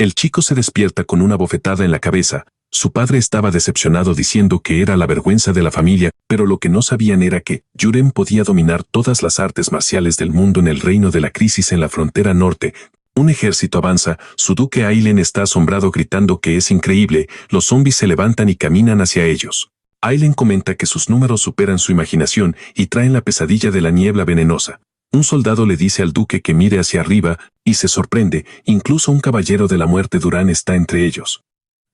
El chico se despierta con una bofetada en la cabeza. Su padre estaba decepcionado diciendo que era la vergüenza de la familia, pero lo que no sabían era que Yuren podía dominar todas las artes marciales del mundo en el reino de la crisis en la frontera norte. Un ejército avanza, su duque Ailen está asombrado gritando que es increíble, los zombies se levantan y caminan hacia ellos. Ailen comenta que sus números superan su imaginación y traen la pesadilla de la niebla venenosa. Un soldado le dice al duque que mire hacia arriba, y se sorprende, incluso un caballero de la muerte Durán está entre ellos.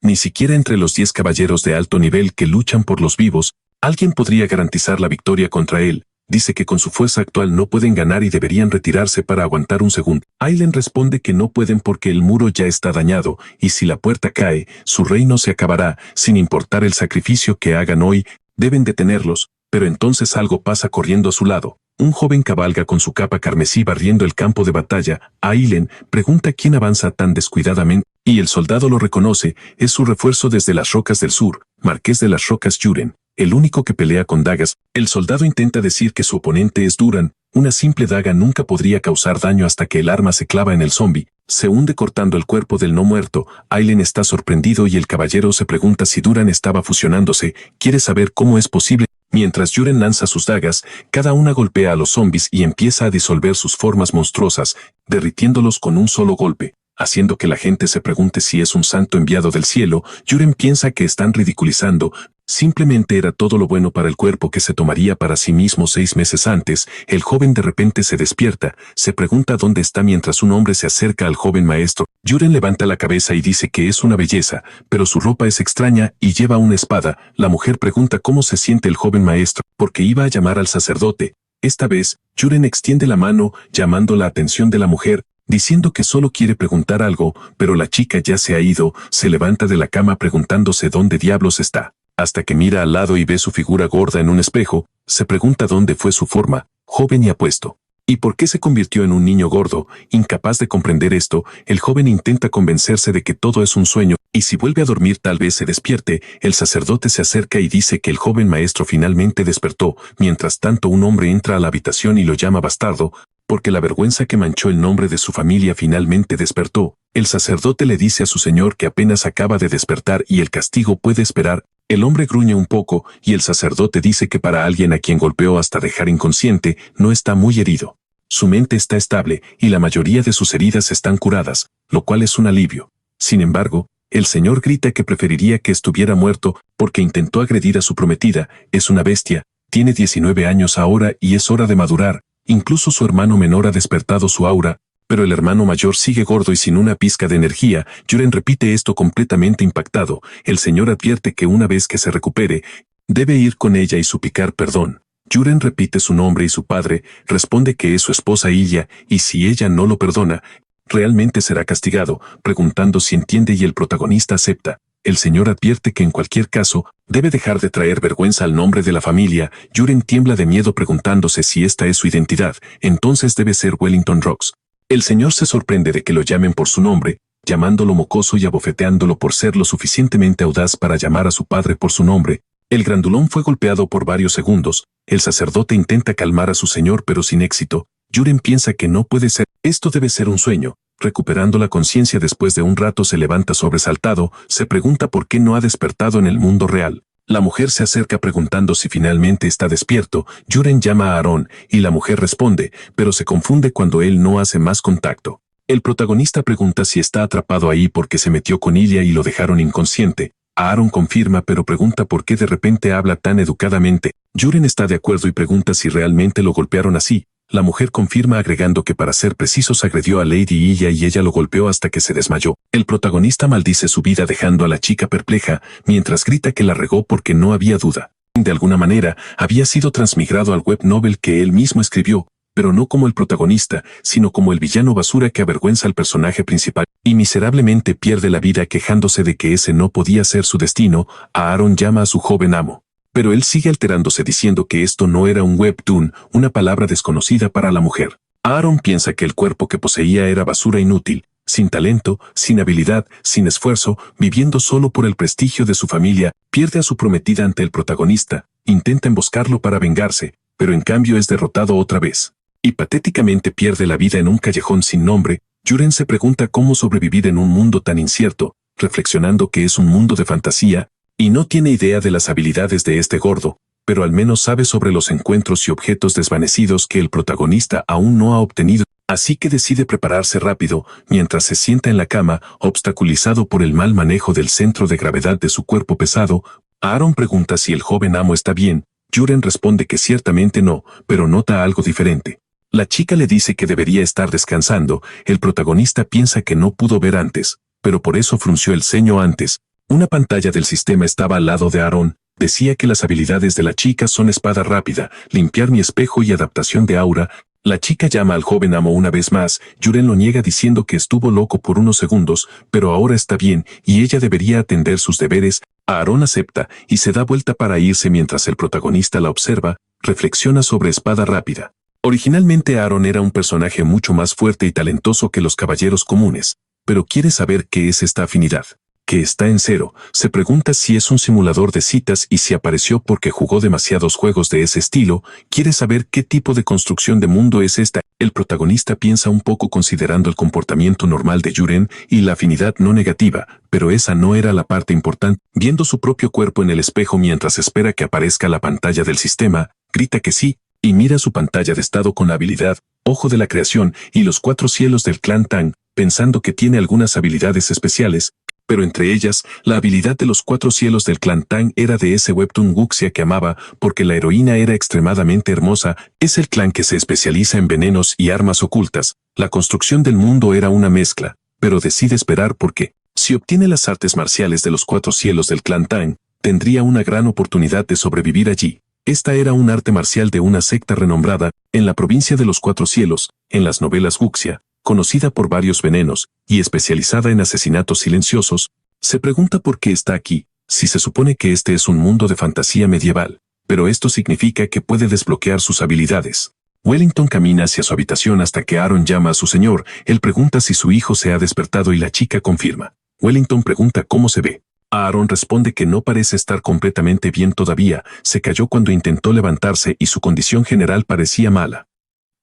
Ni siquiera entre los 10 caballeros de alto nivel que luchan por los vivos, alguien podría garantizar la victoria contra él. Dice que con su fuerza actual no pueden ganar y deberían retirarse para aguantar un segundo. Ailen responde que no pueden porque el muro ya está dañado, y si la puerta cae, su reino se acabará, sin importar el sacrificio que hagan hoy, deben detenerlos, pero entonces algo pasa corriendo a su lado. Un joven cabalga con su capa carmesí barriendo el campo de batalla. Ailen pregunta quién avanza tan descuidadamente, y el soldado lo reconoce, es su refuerzo desde las rocas del sur, Marqués de las Rocas Yuren, el único que pelea con dagas. El soldado intenta decir que su oponente es Duran, una simple daga nunca podría causar daño hasta que el arma se clava en el zombi, se hunde cortando el cuerpo del no muerto. Ailen está sorprendido y el caballero se pregunta si Duran estaba fusionándose, quiere saber cómo es posible. Mientras Yuren lanza sus dagas, cada una golpea a los zombies y empieza a disolver sus formas monstruosas, derritiéndolos con un solo golpe, haciendo que la gente se pregunte si es un santo enviado del cielo. Yuren piensa que están ridiculizando, simplemente era todo lo bueno para el cuerpo que se tomaría para sí mismo 6 meses antes. El joven de repente se despierta, se pregunta dónde está mientras un hombre se acerca al joven maestro. Yuren levanta la cabeza y dice que es una belleza, pero su ropa es extraña y lleva una espada. La mujer pregunta cómo se siente el joven maestro, porque iba a llamar al sacerdote. Esta vez, Yuren extiende la mano, llamando la atención de la mujer, diciendo que solo quiere preguntar algo, pero la chica ya se ha ido. Se levanta de la cama preguntándose dónde diablos está, hasta que mira al lado y ve su figura gorda en un espejo. Se pregunta dónde fue su forma, joven y apuesto, y por qué se convirtió en un niño gordo. Incapaz de comprender esto, el joven intenta convencerse de que todo es un sueño, y si vuelve a dormir tal vez se despierte. El sacerdote se acerca y dice que el joven maestro finalmente despertó. Mientras tanto, un hombre entra a la habitación y lo llama bastardo, porque la vergüenza que manchó el nombre de su familia finalmente despertó. El sacerdote le dice a su señor que apenas acaba de despertar y el castigo puede esperar. El hombre gruñe un poco y el sacerdote dice que para alguien a quien golpeó hasta dejar inconsciente, no está muy herido. Su mente está estable y la mayoría de sus heridas están curadas, lo cual es un alivio. Sin embargo, el señor grita que preferiría que estuviera muerto porque intentó agredir a su prometida. Es una bestia, tiene 19 años ahora y es hora de madurar. Incluso su hermano menor ha despertado su aura, pero el hermano mayor sigue gordo y sin una pizca de energía. Yuren repite esto completamente impactado. El señor advierte que una vez que se recupere, debe ir con ella y suplicar perdón. Yuren repite su nombre y su padre responde que es su esposa Ilya, y si ella no lo perdona, realmente será castigado, preguntando si entiende y el protagonista acepta. El señor advierte que en cualquier caso, debe dejar de traer vergüenza al nombre de la familia. Yuren tiembla de miedo preguntándose si esta es su identidad, entonces debe ser Wellington Rocks. El señor se sorprende de que lo llamen por su nombre, llamándolo mocoso y abofeteándolo por ser lo suficientemente audaz para llamar a su padre por su nombre. El grandulón fue golpeado por varios segundos. El sacerdote intenta calmar a su señor pero sin éxito. Yuren piensa que no puede ser, esto debe ser un sueño. Recuperando la conciencia después de un rato se levanta sobresaltado, se pregunta por qué no ha despertado en el mundo real. La mujer se acerca preguntando si finalmente está despierto. Yuren llama a Aaron y la mujer responde, pero se confunde cuando él no hace más contacto. El protagonista pregunta si está atrapado ahí porque se metió con Ilya y lo dejaron inconsciente. Aaron confirma pero pregunta por qué de repente habla tan educadamente. Yuren está de acuerdo y pregunta si realmente lo golpearon así. La mujer confirma agregando que para ser precisos agredió a Lady Ilya y ella lo golpeó hasta que se desmayó. El protagonista maldice su vida dejando a la chica perpleja, mientras grita que la regó porque no había duda. De alguna manera, había sido transmigrado al web novel que él mismo escribió, pero no como el protagonista, sino como el villano basura que avergüenza al personaje principal, y miserablemente pierde la vida quejándose de que ese no podía ser su destino. Aaron llama a su joven amo, pero él sigue alterándose diciendo que esto no era un webtoon, una palabra desconocida para la mujer. Aaron piensa que el cuerpo que poseía era basura inútil, sin talento, sin habilidad, sin esfuerzo, viviendo solo por el prestigio de su familia. Pierde a su prometida ante el protagonista, intenta emboscarlo para vengarse, pero en cambio es derrotado otra vez. Y patéticamente pierde la vida en un callejón sin nombre. Yuren se pregunta cómo sobrevivir en un mundo tan incierto, reflexionando que es un mundo de fantasía, y no tiene idea de las habilidades de este gordo, pero al menos sabe sobre los encuentros y objetos desvanecidos que el protagonista aún no ha obtenido, así que decide prepararse rápido, mientras se sienta en la cama, obstaculizado por el mal manejo del centro de gravedad de su cuerpo pesado. Aaron pregunta si el joven amo está bien. Yuren responde que ciertamente no, pero nota algo diferente. La chica le dice que debería estar descansando. El protagonista piensa que no pudo ver antes, pero por eso frunció el ceño antes. Una pantalla del sistema estaba al lado de Aaron. Decía que las habilidades de la chica son espada rápida, limpiar mi espejo y adaptación de aura. La chica llama al joven amo una vez más. Yuren lo niega diciendo que estuvo loco por unos segundos, pero ahora está bien y ella debería atender sus deberes. Aaron acepta y se da vuelta para irse mientras el protagonista la observa. Reflexiona sobre espada rápida. Originalmente Aaron era un personaje mucho más fuerte y talentoso que los caballeros comunes, pero quiere saber qué es esta afinidad. Que está en cero, se pregunta si es un simulador de citas y si apareció porque jugó demasiados juegos de ese estilo. Quiere saber qué tipo de construcción de mundo es esta. El protagonista piensa un poco considerando el comportamiento normal de Yuren y la afinidad no negativa, pero esa no era la parte importante. Viendo su propio cuerpo en el espejo mientras espera que aparezca la pantalla del sistema, grita que sí, y mira su pantalla de estado con la habilidad, Ojo de la Creación y los 4 cielos del clan Tang, pensando que tiene algunas habilidades especiales, pero entre ellas, la habilidad de los 4 cielos del clan Tang era de ese webtoon Wuxia que amaba, porque la heroína era extremadamente hermosa. Es el clan que se especializa en venenos y armas ocultas. La construcción del mundo era una mezcla, pero decide esperar porque, si obtiene las artes marciales de los 4 cielos del clan Tang, tendría una gran oportunidad de sobrevivir allí. Esta era un arte marcial de una secta renombrada, en la provincia de los 4 cielos, en las novelas Wuxia, conocida por varios venenos y especializada en asesinatos silenciosos. Se pregunta por qué está aquí, si se supone que este es un mundo de fantasía medieval, pero esto significa que puede desbloquear sus habilidades. Wellington camina hacia su habitación hasta que Aaron llama a su señor. Él pregunta si su hijo se ha despertado y la chica confirma. Wellington pregunta cómo se ve. Aaron responde que no parece estar completamente bien todavía, se cayó cuando intentó levantarse y su condición general parecía mala.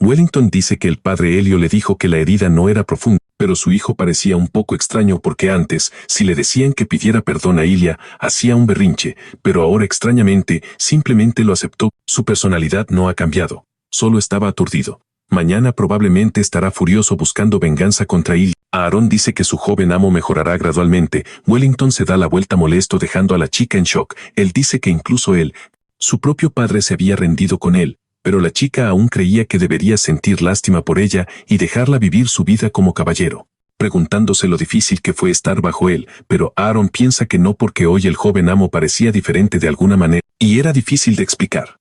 Wellington dice que el padre Helio le dijo que la herida no era profunda, pero su hijo parecía un poco extraño porque antes, si le decían que pidiera perdón a Ilia, hacía un berrinche, pero ahora extrañamente, simplemente lo aceptó. Su personalidad no ha cambiado, solo estaba aturdido. Mañana probablemente estará furioso buscando venganza contra Ilia. Aaron dice que su joven amo mejorará gradualmente. Wellington se da la vuelta molesto dejando a la chica en shock. Él dice que incluso él, su propio padre se había rendido con él, pero la chica aún creía que debería sentir lástima por ella y dejarla vivir su vida como caballero, preguntándose lo difícil que fue estar bajo él, pero Aaron piensa que no porque hoy el joven amo parecía diferente de alguna manera, y era difícil de explicar.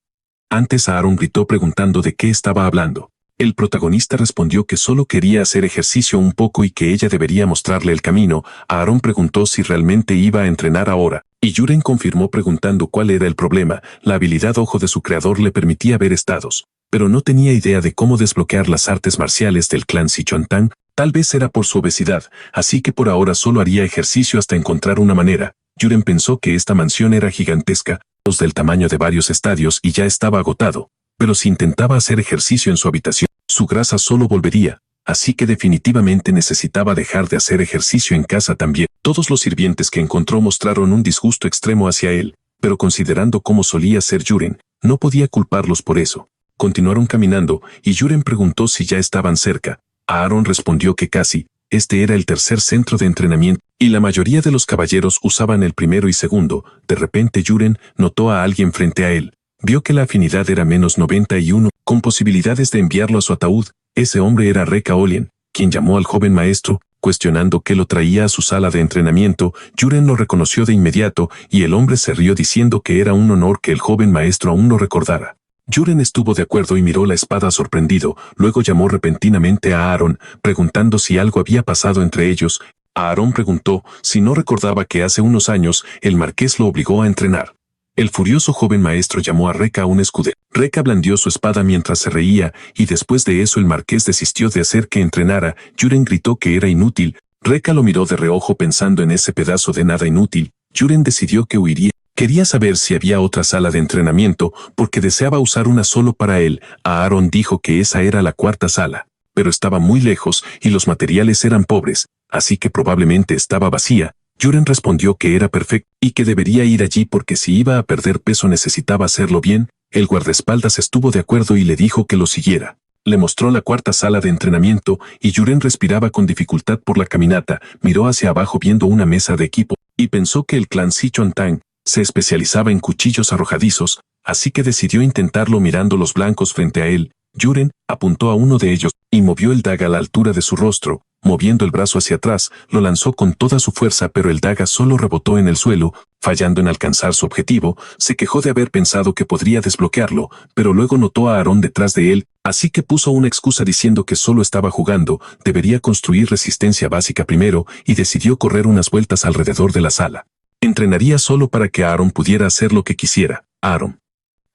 Antes Aaron gritó preguntando de qué estaba hablando. El protagonista respondió que solo quería hacer ejercicio un poco y que ella debería mostrarle el camino. Aaron preguntó si realmente iba a entrenar ahora, y Yuren confirmó preguntando cuál era el problema. La habilidad Ojo de su creador le permitía ver estados, pero no tenía idea de cómo desbloquear las artes marciales del clan Sichuan-Tang. Tal vez era por su obesidad, así que por ahora solo haría ejercicio hasta encontrar una manera. Yuren pensó que esta mansión era gigantesca, del tamaño de varios estadios y ya estaba agotado. Pero si intentaba hacer ejercicio en su habitación, su grasa solo volvería, así que definitivamente necesitaba dejar de hacer ejercicio en casa también. Todos los sirvientes que encontró mostraron un disgusto extremo hacia él, pero considerando cómo solía ser Yuren, no podía culparlos por eso. Continuaron caminando, y Yuren preguntó si ya estaban cerca. Aaron respondió que casi. Este era el tercer centro de entrenamiento, y la mayoría de los caballeros usaban el primero y segundo. De repente Yuren notó a alguien frente a él. Vio que la afinidad era menos 91, con posibilidades de enviarlo a su ataúd. Ese hombre era Reka Olien, quien llamó al joven maestro, cuestionando qué lo traía a su sala de entrenamiento. Yuren lo reconoció de inmediato, y el hombre se rió diciendo que era un honor que el joven maestro aún lo recordara. Yuren estuvo de acuerdo y miró la espada sorprendido. Luego llamó repentinamente a Aaron, preguntando si algo había pasado entre ellos. Aaron preguntó si no recordaba que hace unos años el marqués lo obligó a entrenar. El furioso joven maestro llamó a Reka a un escudero. Reka blandió su espada mientras se reía, y después de eso el marqués desistió de hacer que entrenara. Yuren gritó que era inútil. Reka lo miró de reojo pensando en ese pedazo de nada inútil. Yuren decidió que huiría. Quería saber si había otra sala de entrenamiento, porque deseaba usar una solo para él. Aaron dijo que esa era la cuarta sala. pero estaba muy lejos y los materiales eran pobres, así que probablemente estaba vacía. Yuren respondió que era perfecto y que debería ir allí porque si iba a perder peso necesitaba hacerlo bien. El guardaespaldas estuvo de acuerdo y le dijo que lo siguiera. Le mostró la cuarta sala de entrenamiento y Yuren respiraba con dificultad por la caminata, miró hacia abajo viendo una mesa de equipo y pensó que el clan Sichuan-Tang se especializaba en cuchillos arrojadizos, así que decidió intentarlo mirando los blancos frente a él. Yuren apuntó a uno de ellos y movió el daga a la altura de su rostro, moviendo el brazo hacia atrás, lo lanzó con toda su fuerza pero el daga solo rebotó en el suelo, fallando en alcanzar su objetivo. Se quejó de haber pensado que podría desbloquearlo, pero luego notó a Aaron detrás de él, así que puso una excusa diciendo que solo estaba jugando, debería construir resistencia básica primero y decidió correr unas vueltas alrededor de la sala. Entrenaría solo para que Aaron pudiera hacer lo que quisiera. Aaron.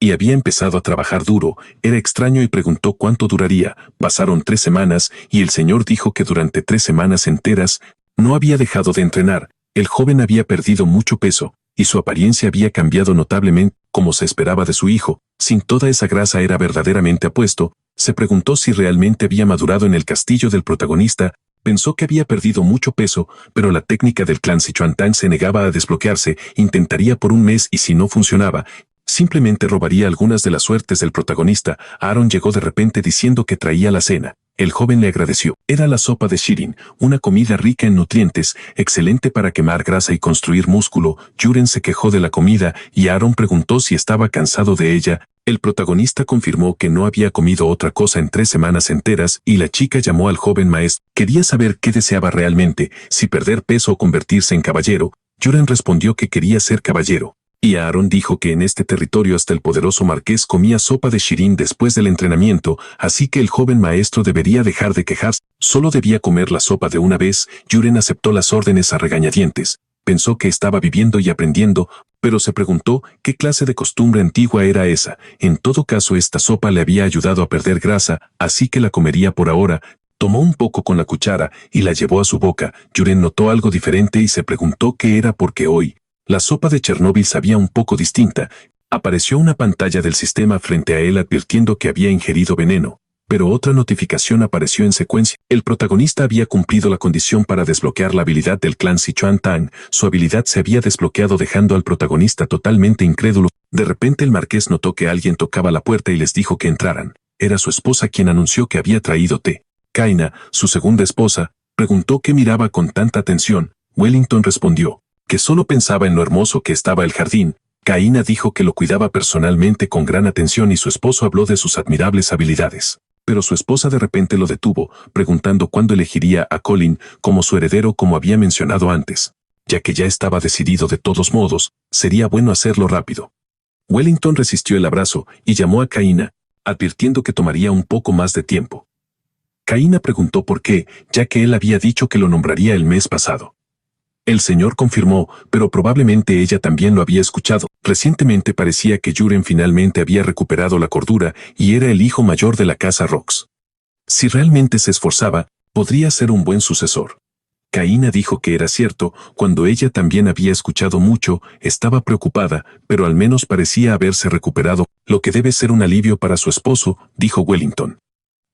Y había empezado a trabajar duro, era extraño y preguntó cuánto duraría. Pasaron 3 semanas y el señor dijo que durante 3 semanas enteras no había dejado de entrenar. El joven había perdido mucho peso y su apariencia había cambiado notablemente, como se esperaba de su hijo. Sin toda esa grasa era verdaderamente apuesto. Se preguntó si realmente había madurado en el castillo del protagonista. Pensó que había perdido mucho peso, pero la técnica del clan Sichuan-Tang se negaba a desbloquearse. Intentaría por un mes y si no funcionaba, simplemente robaría algunas de las suertes del protagonista. Aaron llegó de repente diciendo que traía la cena. El joven le agradeció. Era la sopa de Shirin, una comida rica en nutrientes, excelente para quemar grasa y construir músculo. Yuren se quejó de la comida y Aaron preguntó si estaba cansado de ella. El protagonista confirmó que no había comido otra cosa en 3 semanas enteras y la chica llamó al joven maestro. Quería saber qué deseaba realmente, si perder peso o convertirse en caballero. Yuren respondió que quería ser caballero. Y Aaron dijo que en este territorio hasta el poderoso marqués comía sopa de Shirin después del entrenamiento, así que el joven maestro debería dejar de quejarse, solo debía comer la sopa de una vez. Yuren aceptó las órdenes a regañadientes. Pensó que estaba viviendo y aprendiendo, pero se preguntó qué clase de costumbre antigua era esa. En todo caso esta sopa le había ayudado a perder grasa, así que la comería por ahora. Tomó un poco con la cuchara y la llevó a su boca. Yuren notó algo diferente y se preguntó qué era porque hoy la sopa de Chernóbil sabía un poco distinta. Apareció una pantalla del sistema frente a él advirtiendo que había ingerido veneno, pero otra notificación apareció en secuencia. El protagonista había cumplido la condición para desbloquear la habilidad del clan Sichuan-Tang. Su habilidad se había desbloqueado dejando al protagonista totalmente incrédulo. De repente el marqués notó que alguien tocaba la puerta y les dijo que entraran. Era su esposa quien anunció que había traído té. Kaina, su segunda esposa, preguntó qué miraba con tanta atención. Wellington respondió que solo pensaba en lo hermoso que estaba el jardín. Kaina dijo que lo cuidaba personalmente con gran atención y su esposo habló de sus admirables habilidades. Pero su esposa de repente lo detuvo, preguntando cuándo elegiría a Colin como su heredero como había mencionado antes. Ya que ya estaba decidido de todos modos, sería bueno hacerlo rápido. Wellington resistió el abrazo y llamó a Kaina, advirtiendo que tomaría un poco más de tiempo. Kaina preguntó por qué, ya que él había dicho que lo nombraría el mes pasado. El señor confirmó, pero probablemente ella también lo había escuchado. Recientemente parecía que Yuren finalmente había recuperado la cordura y era el hijo mayor de la casa Rox. Si realmente se esforzaba, podría ser un buen sucesor. Kaina dijo que era cierto, cuando ella también había escuchado mucho, estaba preocupada, pero al menos parecía haberse recuperado, lo que debe ser un alivio para su esposo, dijo Wellington.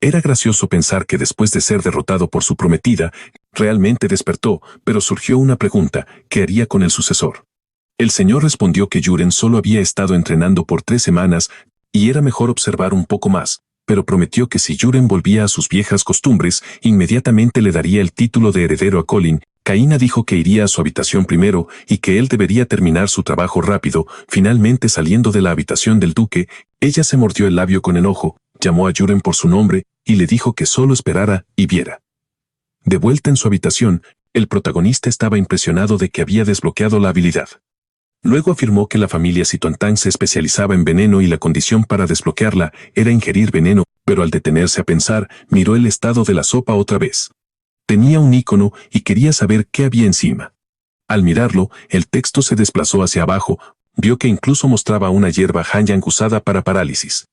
Era gracioso pensar que después de ser derrotado por su prometida, realmente despertó, pero surgió una pregunta: ¿qué haría con el sucesor? El señor respondió que Yuren solo había estado entrenando por 3 semanas y era mejor observar un poco más, pero prometió que si Yuren volvía a sus viejas costumbres, inmediatamente le daría el título de heredero a Colin. Kaina dijo que iría a su habitación primero y que él debería terminar su trabajo rápido. Finalmente saliendo de la habitación del duque, ella se mordió el labio con enojo, llamó a Yuren por su nombre y le dijo que solo esperara y viera. De vuelta en su habitación, el protagonista estaba impresionado de que había desbloqueado la habilidad. Luego afirmó que la familia Sichuan-Tang se especializaba en veneno y la condición para desbloquearla era ingerir veneno, pero al detenerse a pensar, miró el estado de la sopa otra vez. Tenía un icono y quería saber qué había encima. Al mirarlo, el texto se desplazó hacia abajo, vio que incluso mostraba una hierba Hanyang usada para parálisis.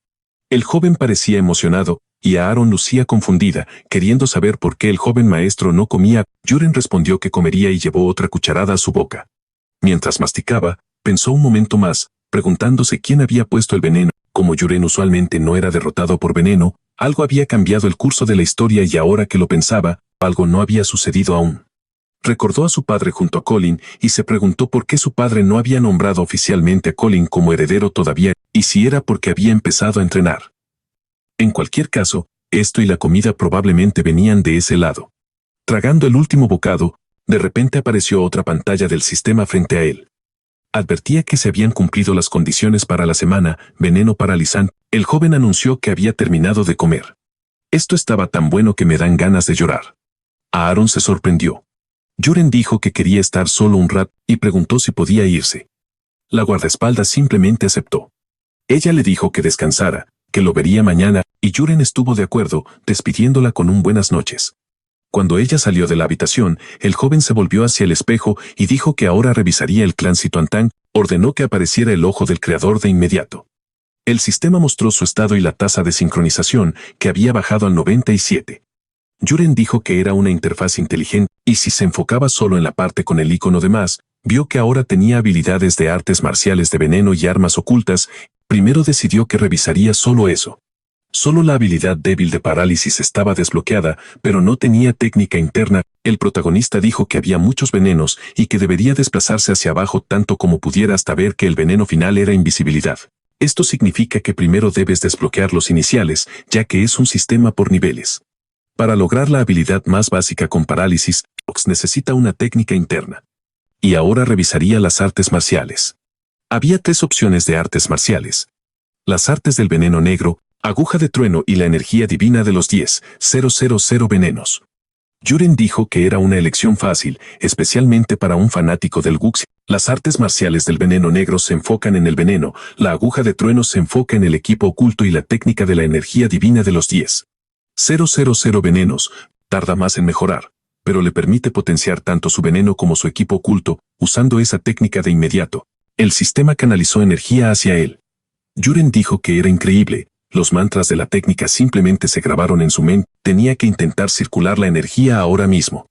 El joven parecía emocionado, y Aaron lucía confundida, queriendo saber por qué el joven maestro no comía. Yuren respondió que comería y llevó otra cucharada a su boca. Mientras masticaba, pensó un momento más, preguntándose quién había puesto el veneno. Como Yuren usualmente no era derrotado por veneno, Algo había cambiado el curso de la historia y ahora que lo pensaba, algo no había sucedido aún. Recordó a su padre junto a Colin y se preguntó por qué su padre no había nombrado oficialmente a Colin como heredero todavía y si era porque había empezado a entrenar. En cualquier caso, esto y la comida probablemente venían de ese lado. Tragando el último bocado, de repente apareció otra pantalla del sistema frente a él. Advertía que se habían cumplido las condiciones para la semana, veneno paralizante. El joven anunció que había terminado de comer. Esto estaba tan bueno que me dan ganas de llorar. Aaron se sorprendió. Yuren dijo que quería estar solo un rato y preguntó si podía irse. La guardaespaldas simplemente aceptó. Ella le dijo que descansara, que lo vería mañana, y Yuren estuvo de acuerdo, despidiéndola con un buenas noches. Cuando ella salió de la habitación, el joven se volvió hacia el espejo y dijo que ahora revisaría el clan Situantán, ordenó que apareciera el ojo del creador de inmediato. El sistema mostró su estado y la tasa de sincronización, que había bajado al 97. Yuren dijo que era una interfaz inteligente, y si se enfocaba solo en la parte con el icono de más, vio que ahora tenía habilidades de artes marciales de veneno y armas ocultas. Primero decidió que revisaría solo eso. Solo la habilidad débil de parálisis estaba desbloqueada, pero no tenía técnica interna. El protagonista dijo que había muchos venenos y que debería desplazarse hacia abajo tanto como pudiera hasta ver que el veneno final era invisibilidad. Esto significa que primero debes desbloquear los iniciales, ya que es un sistema por niveles. Para lograr la habilidad más básica con parálisis, Ox necesita una técnica interna. Y ahora revisaría las artes marciales. Había 3 opciones de artes marciales. Las artes del veneno negro, aguja de trueno y la energía divina de los 10,000 venenos. Yuren dijo que era una elección fácil, especialmente para un fanático del Wuxia. Las artes marciales del veneno negro se enfocan en el veneno, la aguja de trueno se enfoca en el equipo oculto y la técnica de la energía divina de los 10,000 venenos tarda más en mejorar, pero le permite potenciar tanto su veneno como su equipo oculto, usando esa técnica de inmediato. El sistema canalizó energía hacia él. Yuren dijo que era increíble. Los mantras de la técnica simplemente se grabaron en su mente, tenía que intentar circular la energía ahora mismo.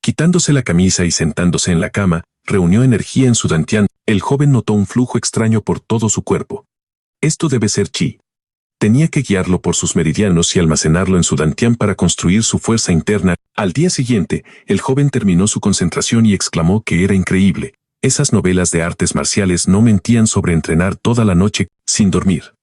Quitándose la camisa y sentándose en la cama, reunió energía en su dantian. El joven notó un flujo extraño por todo su cuerpo. Esto debe ser chi. Tenía que guiarlo por sus meridianos y almacenarlo en su dantian para construir su fuerza interna. Al día siguiente, el joven terminó su concentración y exclamó que era increíble. Esas novelas de artes marciales no mentían sobre entrenar toda la noche, sin dormir.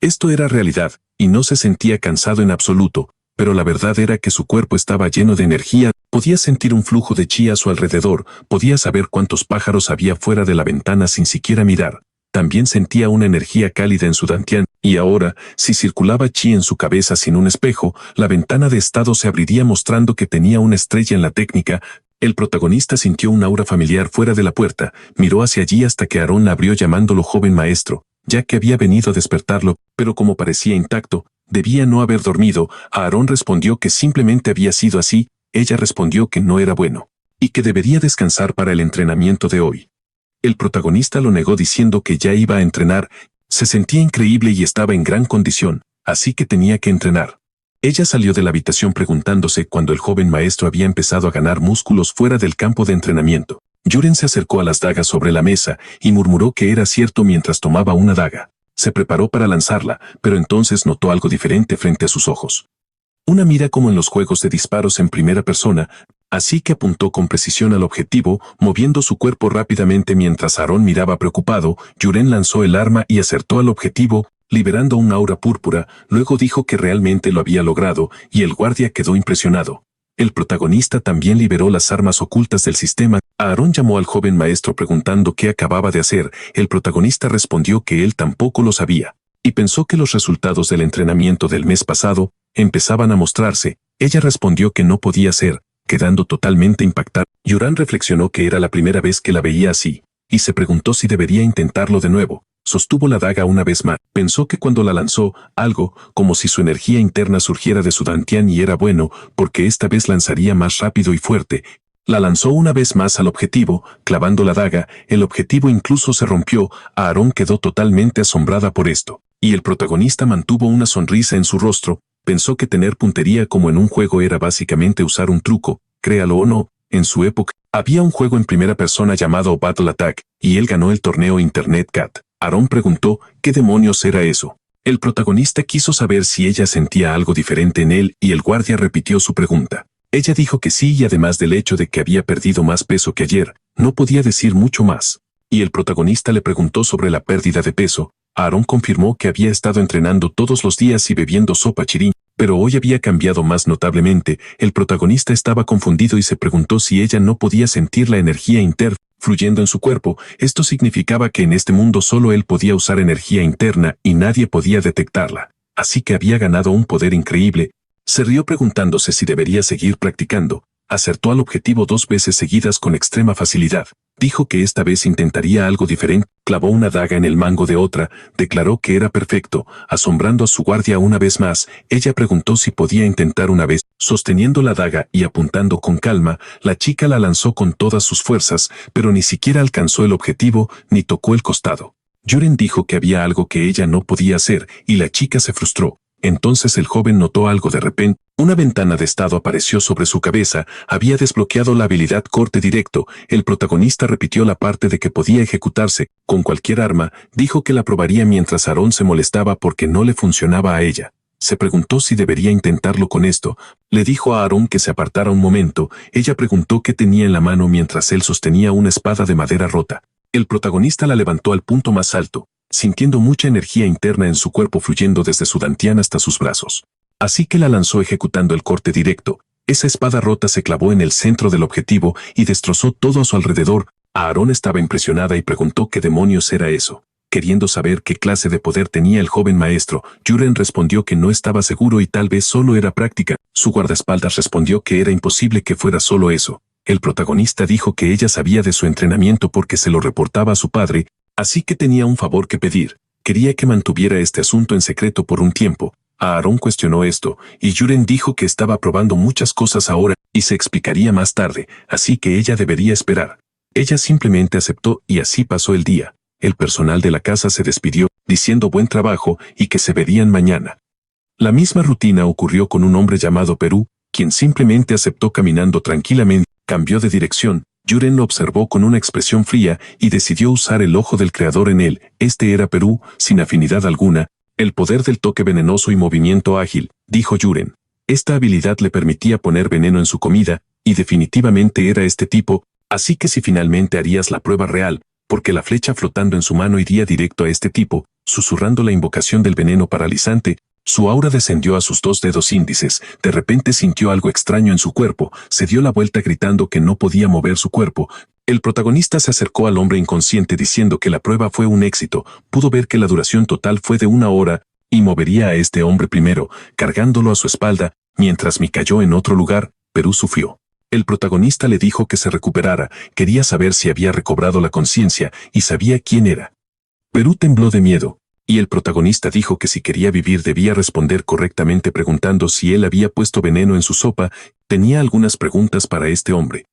Esto era realidad, y no se sentía cansado en absoluto, pero la verdad era que su cuerpo estaba lleno de energía, podía sentir un flujo de chi a su alrededor, podía saber cuántos pájaros había fuera de la ventana sin siquiera mirar. También sentía una energía cálida en su dantian, y ahora, si circulaba chi en su cabeza sin un espejo, la ventana de estado se abriría mostrando que tenía una estrella en la técnica. El protagonista sintió un aura familiar fuera de la puerta, miró hacia allí hasta que Aaron la abrió llamándolo joven maestro, ya que había venido a despertarlo, pero como parecía intacto, debía no haber dormido. Aaron respondió que simplemente había sido así, ella respondió que no era bueno, y que debería descansar para el entrenamiento de hoy. El protagonista lo negó diciendo que ya iba a entrenar, se sentía increíble y estaba en gran condición, así que tenía que entrenar. Ella salió de la habitación preguntándose cuándo el joven maestro había empezado a ganar músculos fuera del campo de entrenamiento. Yuren se acercó a las dagas sobre la mesa y murmuró que era cierto mientras tomaba una daga. Se preparó para lanzarla, pero entonces notó algo diferente frente a sus ojos. Una mira como en los juegos de disparos en primera persona, así que apuntó con precisión al objetivo, moviendo su cuerpo rápidamente mientras Aaron miraba preocupado. Yuren lanzó el arma y acertó al objetivo, liberando un aura púrpura. Luego dijo que realmente lo había logrado, y el guardia quedó impresionado. El protagonista también liberó las armas ocultas del sistema. Aaron llamó al joven maestro preguntando qué acababa de hacer. El protagonista respondió que él tampoco lo sabía, y pensó que los resultados del entrenamiento del mes pasado empezaban a mostrarse. Ella respondió que no podía ser, quedando totalmente impactada. Yuren reflexionó que era la primera vez que la veía así, y se preguntó si debería intentarlo de nuevo. Sostuvo la daga una vez más. Pensó que cuando la lanzó, algo, como si su energía interna surgiera de su dantian y era bueno, porque esta vez lanzaría más rápido y fuerte. La lanzó una vez más al objetivo, clavando la daga, el objetivo incluso se rompió. Aaron quedó totalmente asombrada por esto, y el protagonista mantuvo una sonrisa en su rostro. Pensó que tener puntería como en un juego era básicamente usar un truco, créalo o no. En su época, había un juego en primera persona llamado Battle Attack, y él ganó el torneo Internet Cat. Aaron preguntó, ¿qué demonios era eso? El protagonista quiso saber si ella sentía algo diferente en él y el guardia repitió su pregunta. Ella dijo que sí y además del hecho de que había perdido más peso que ayer, no podía decir mucho más. Y el protagonista le preguntó sobre la pérdida de peso. Aaron confirmó que había estado entrenando todos los días y bebiendo sopa chirín, pero hoy había cambiado más notablemente. El protagonista estaba confundido y se preguntó si ella no podía sentir la energía interna fluyendo en su cuerpo. Esto significaba que en este mundo solo él podía usar energía interna y nadie podía detectarla. Así que había ganado un poder increíble. Se rió preguntándose si debería seguir practicando. Acertó al objetivo 2 veces seguidas con extrema facilidad. Dijo que esta vez intentaría algo diferente, clavó una daga en el mango de otra, declaró que era perfecto, asombrando a su guardia una vez más. Ella preguntó si podía intentar una vez, sosteniendo la daga y apuntando con calma, la chica la lanzó con todas sus fuerzas, pero ni siquiera alcanzó el objetivo, ni tocó el costado. Yuren dijo que había algo que ella no podía hacer, y la chica se frustró. Entonces el joven notó algo de repente. Una ventana de estado apareció sobre su cabeza, había desbloqueado la habilidad corte directo. El protagonista repitió la parte de que podía ejecutarse con cualquier arma, dijo que la probaría mientras Aaron se molestaba porque no le funcionaba a ella. Se preguntó si debería intentarlo con esto. Le dijo a Aaron que se apartara un momento. Ella preguntó qué tenía en la mano mientras él sostenía una espada de madera rota. El protagonista la levantó al punto más alto, sintiendo mucha energía interna en su cuerpo fluyendo desde su dantián hasta sus brazos. Así que la lanzó ejecutando el corte directo. Esa espada rota se clavó en el centro del objetivo y destrozó todo a su alrededor. Aaron estaba impresionada y preguntó qué demonios era eso. Queriendo saber qué clase de poder tenía el joven maestro, Yuren respondió que no estaba seguro y tal vez solo era práctica. Su guardaespaldas respondió que era imposible que fuera solo eso. El protagonista dijo que ella sabía de su entrenamiento porque se lo reportaba a su padre, así que tenía un favor que pedir. Quería que mantuviera este asunto en secreto por un tiempo. Aaron cuestionó esto, y Yuren dijo que estaba probando muchas cosas ahora, y se explicaría más tarde, así que ella debería esperar. Ella simplemente aceptó y así pasó el día. El personal de la casa se despidió, diciendo buen trabajo y que se verían mañana. La misma rutina ocurrió con un hombre llamado Perú, quien simplemente aceptó caminando tranquilamente, cambió de dirección. Yuren lo observó con una expresión fría y decidió usar el ojo del creador en él. Este era Perú, sin afinidad alguna. El poder del toque venenoso y movimiento ágil, dijo Yuren. Esta habilidad le permitía poner veneno en su comida, y definitivamente era este tipo, así que si finalmente harías la prueba real, porque la flecha flotando en su mano iría directo a este tipo, susurrando la invocación del veneno paralizante. Su aura descendió a sus 2 dedos índices. De repente sintió algo extraño en su cuerpo, se dio la vuelta gritando que no podía mover su cuerpo. El protagonista se acercó al hombre inconsciente diciendo que la prueba fue un éxito. Pudo ver que la duración total fue de 1 hora, y movería a este hombre primero, cargándolo a su espalda, mientras me cayó en otro lugar. Perú sufrió. El protagonista le dijo que se recuperara, quería saber si había recobrado la conciencia, y sabía quién era. Perú tembló de miedo. Y el protagonista dijo que si quería vivir debía responder correctamente preguntando si él había puesto veneno en su sopa. Tenía algunas preguntas para este hombre.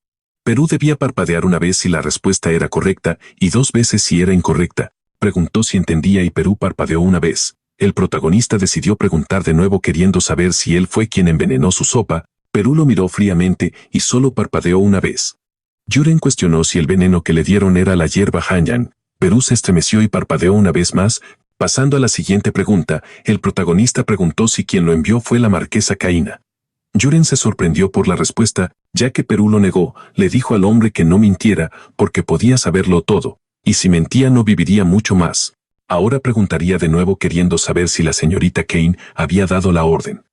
Perú debía parpadear una vez si la respuesta era correcta y 2 veces si era incorrecta. Preguntó si entendía y Perú parpadeó una vez. El protagonista decidió preguntar de nuevo queriendo saber si él fue quien envenenó su sopa. Perú lo miró fríamente y solo parpadeó una vez. Yuren cuestionó si el veneno que le dieron era la hierba Hanyan. Perú se estremeció y parpadeó una vez más. Pasando a la siguiente pregunta, el protagonista preguntó si quien lo envió fue la marquesa Caína. Yuren se sorprendió por la respuesta, ya que Perú lo negó. Le dijo al hombre que no mintiera, porque podía saberlo todo, y si mentía no viviría mucho más. Ahora preguntaría de nuevo queriendo saber si la señorita Kane había dado la orden.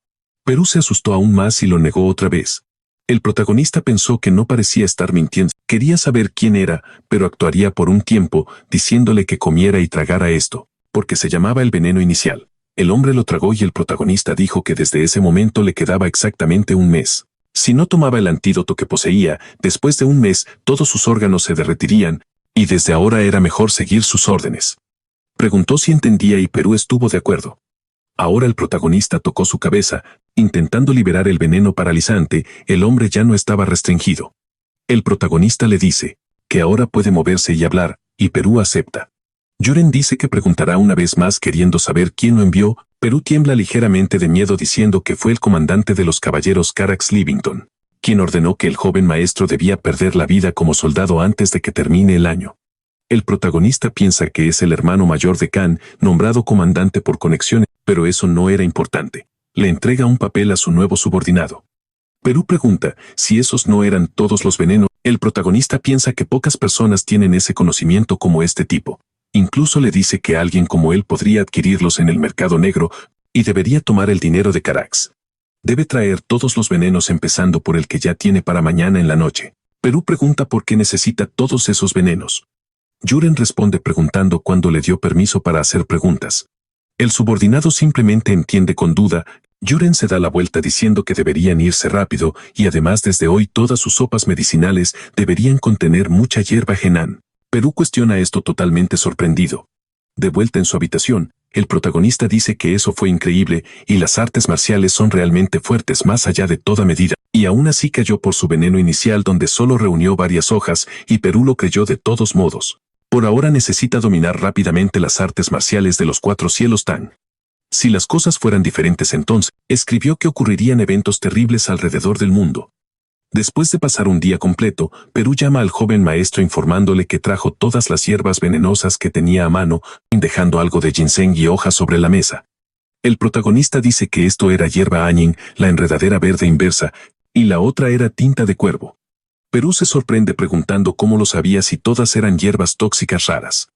Perú se asustó aún más y lo negó otra vez. El protagonista pensó que no parecía estar mintiendo. Quería saber quién era, pero actuaría por un tiempo, diciéndole que comiera y tragara esto, porque se llamaba el veneno inicial. El hombre lo tragó y el protagonista dijo que desde ese momento le quedaba exactamente 1 mes. Si no tomaba el antídoto que poseía, después de 1 mes, todos sus órganos se derretirían, y desde ahora era mejor seguir sus órdenes. Preguntó si entendía y Perú estuvo de acuerdo. Ahora el protagonista tocó su cabeza, intentando liberar el veneno paralizante. El hombre ya no estaba restringido. El protagonista le dice que ahora puede moverse y hablar, y Perú acepta. Yuren dice que preguntará una vez más queriendo saber quién lo envió. Perú tiembla ligeramente de miedo diciendo que fue el comandante de los caballeros Carax Livington, quien ordenó que el joven maestro debía perder la vida como soldado antes de que termine el año. El protagonista piensa que es el hermano mayor de Khan, nombrado comandante por conexiones. pero eso no era importante. Le entrega un papel a su nuevo subordinado. Perú pregunta si esos no eran todos los venenos. El protagonista piensa que pocas personas tienen ese conocimiento como este tipo. Incluso le dice que alguien como él podría adquirirlos en el mercado negro y debería tomar el dinero de Carax. Debe traer todos los venenos empezando por el que ya tiene para mañana en la noche. Perú pregunta por qué necesita todos esos venenos. Yuren responde preguntando cuándo le dio permiso para hacer preguntas. El subordinado simplemente entiende con duda. Yuren se da la vuelta diciendo que deberían irse rápido y además desde hoy todas sus sopas medicinales deberían contener mucha hierba Henan. Perú cuestiona esto totalmente sorprendido. De vuelta en su habitación, el protagonista dice que eso fue increíble y las artes marciales son realmente fuertes más allá de toda medida, y aún así cayó por su veneno inicial donde solo reunió varias hojas y Perú lo creyó de todos modos. Por ahora necesita dominar rápidamente las artes marciales de los 4 cielos Tan. Si las cosas fueran diferentes entonces, escribió que ocurrirían eventos terribles alrededor del mundo. Después de pasar un día completo, Perú llama al joven maestro informándole que trajo todas las hierbas venenosas que tenía a mano, dejando algo de ginseng y hojas sobre la mesa. El protagonista dice que esto era hierba añin, la enredadera verde inversa, y la otra era tinta de cuervo. Perú se sorprende preguntando cómo lo sabía si todas eran hierbas tóxicas raras.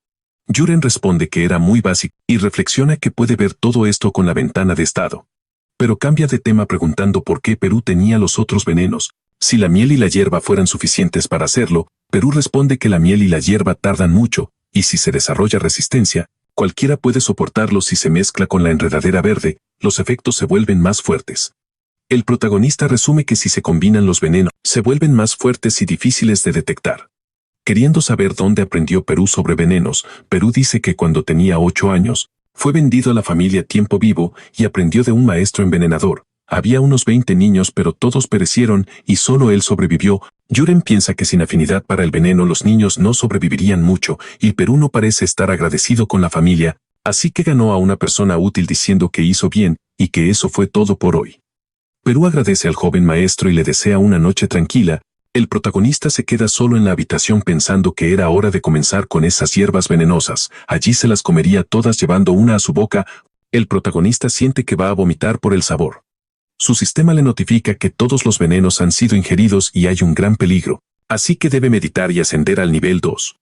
Yuren responde que era muy básico y reflexiona que puede ver todo esto con la ventana de estado. Pero cambia de tema preguntando por qué Perú tenía los otros venenos. Si la miel y la hierba fueran suficientes para hacerlo, Perú responde que la miel y la hierba tardan mucho, y si se desarrolla resistencia, cualquiera puede soportarlo si se mezcla con la enredadera verde, los efectos se vuelven más fuertes. El protagonista resume que si se combinan los venenos, se vuelven más fuertes y difíciles de detectar. Queriendo saber dónde aprendió Perú sobre venenos, Perú dice que cuando tenía 8 años, fue vendido a la familia Tiempo Vivo y aprendió de un maestro envenenador. Había unos 20 niños pero todos perecieron y solo él sobrevivió. Yuren piensa que sin afinidad para el veneno los niños no sobrevivirían mucho y Perú no parece estar agradecido con la familia, así que ganó a una persona útil diciendo que hizo bien y que eso fue todo por hoy. Perú agradece al joven maestro y le desea una noche tranquila. El protagonista se queda solo en la habitación pensando que era hora de comenzar con esas hierbas venenosas. Allí se las comería todas llevando una a su boca. El protagonista siente que va a vomitar por el sabor. Su sistema le notifica que todos los venenos han sido ingeridos y hay un gran peligro, así que debe meditar y ascender al nivel 2.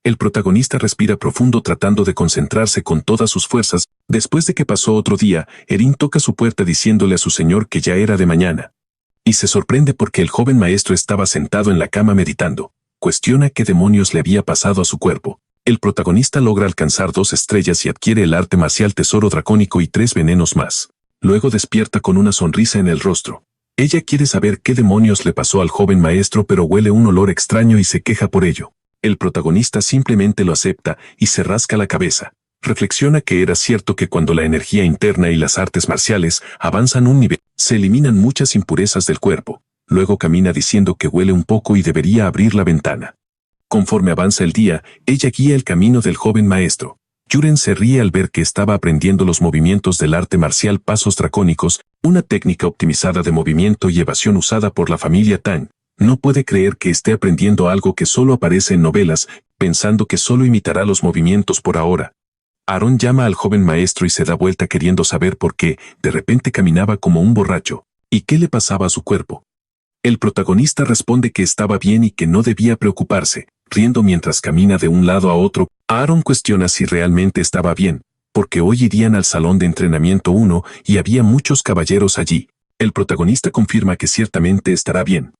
El protagonista respira profundo tratando de concentrarse con todas sus fuerzas. Después de que pasó otro día, Erin toca su puerta diciéndole a su señor que ya era de mañana. Y se sorprende porque el joven maestro estaba sentado en la cama meditando. Cuestiona qué demonios le había pasado a su cuerpo. El protagonista logra alcanzar 2 estrellas y adquiere el arte marcial tesoro dracónico y 3 venenos más. Luego despierta con una sonrisa en el rostro. Ella quiere saber qué demonios le pasó al joven maestro pero huele un olor extraño y se queja por ello. El protagonista simplemente lo acepta y se rasca la cabeza. Reflexiona que era cierto que cuando la energía interna y las artes marciales avanzan un nivel, se eliminan muchas impurezas del cuerpo. Luego camina diciendo que huele un poco y debería abrir la ventana. Conforme avanza el día, ella guía el camino del joven maestro. Yuren se ríe al ver que estaba aprendiendo los movimientos del arte marcial pasos dracónicos, una técnica optimizada de movimiento y evasión usada por la familia Tang. No puede creer que esté aprendiendo algo que solo aparece en novelas, pensando que solo imitará los movimientos por ahora. Aaron llama al joven maestro y se da vuelta queriendo saber por qué, de repente caminaba como un borracho, y qué le pasaba a su cuerpo. El protagonista responde que estaba bien y que no debía preocuparse, riendo mientras camina de un lado a otro. Aaron cuestiona si realmente estaba bien, porque hoy irían al salón de entrenamiento 1 y había muchos caballeros allí. El protagonista confirma que ciertamente estará bien.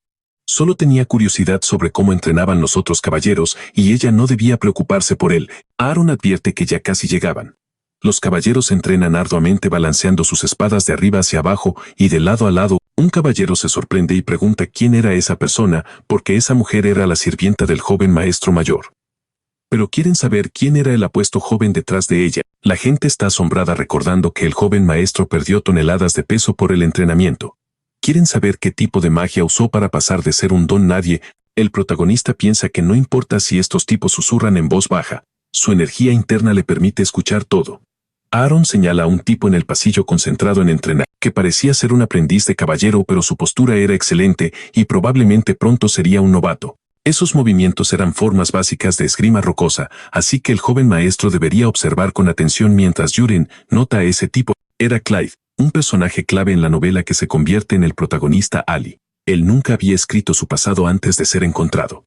Solo tenía curiosidad sobre cómo entrenaban los otros caballeros y ella no debía preocuparse por él. Aaron advierte que ya casi llegaban. Los caballeros entrenan arduamente balanceando sus espadas de arriba hacia abajo y de lado a lado. Un caballero se sorprende y pregunta quién era esa persona, porque esa mujer era la sirvienta del joven maestro mayor. Pero quieren saber quién era el apuesto joven detrás de ella. La gente está asombrada recordando que el joven maestro perdió toneladas de peso por el entrenamiento. Quieren saber qué tipo de magia usó para pasar de ser un don nadie. El protagonista piensa que no importa si estos tipos susurran en voz baja, su energía interna le permite escuchar todo. Aaron señala a un tipo en el pasillo concentrado en entrenar, que parecía ser un aprendiz de caballero pero su postura era excelente y probablemente pronto sería un novato. Esos movimientos eran formas básicas de esgrima rocosa, así que el joven maestro debería observar con atención mientras Yuren nota a ese tipo. Era Clyde, un personaje clave en la novela que se convierte en el protagonista Ali. Él nunca había escrito su pasado antes de ser encontrado.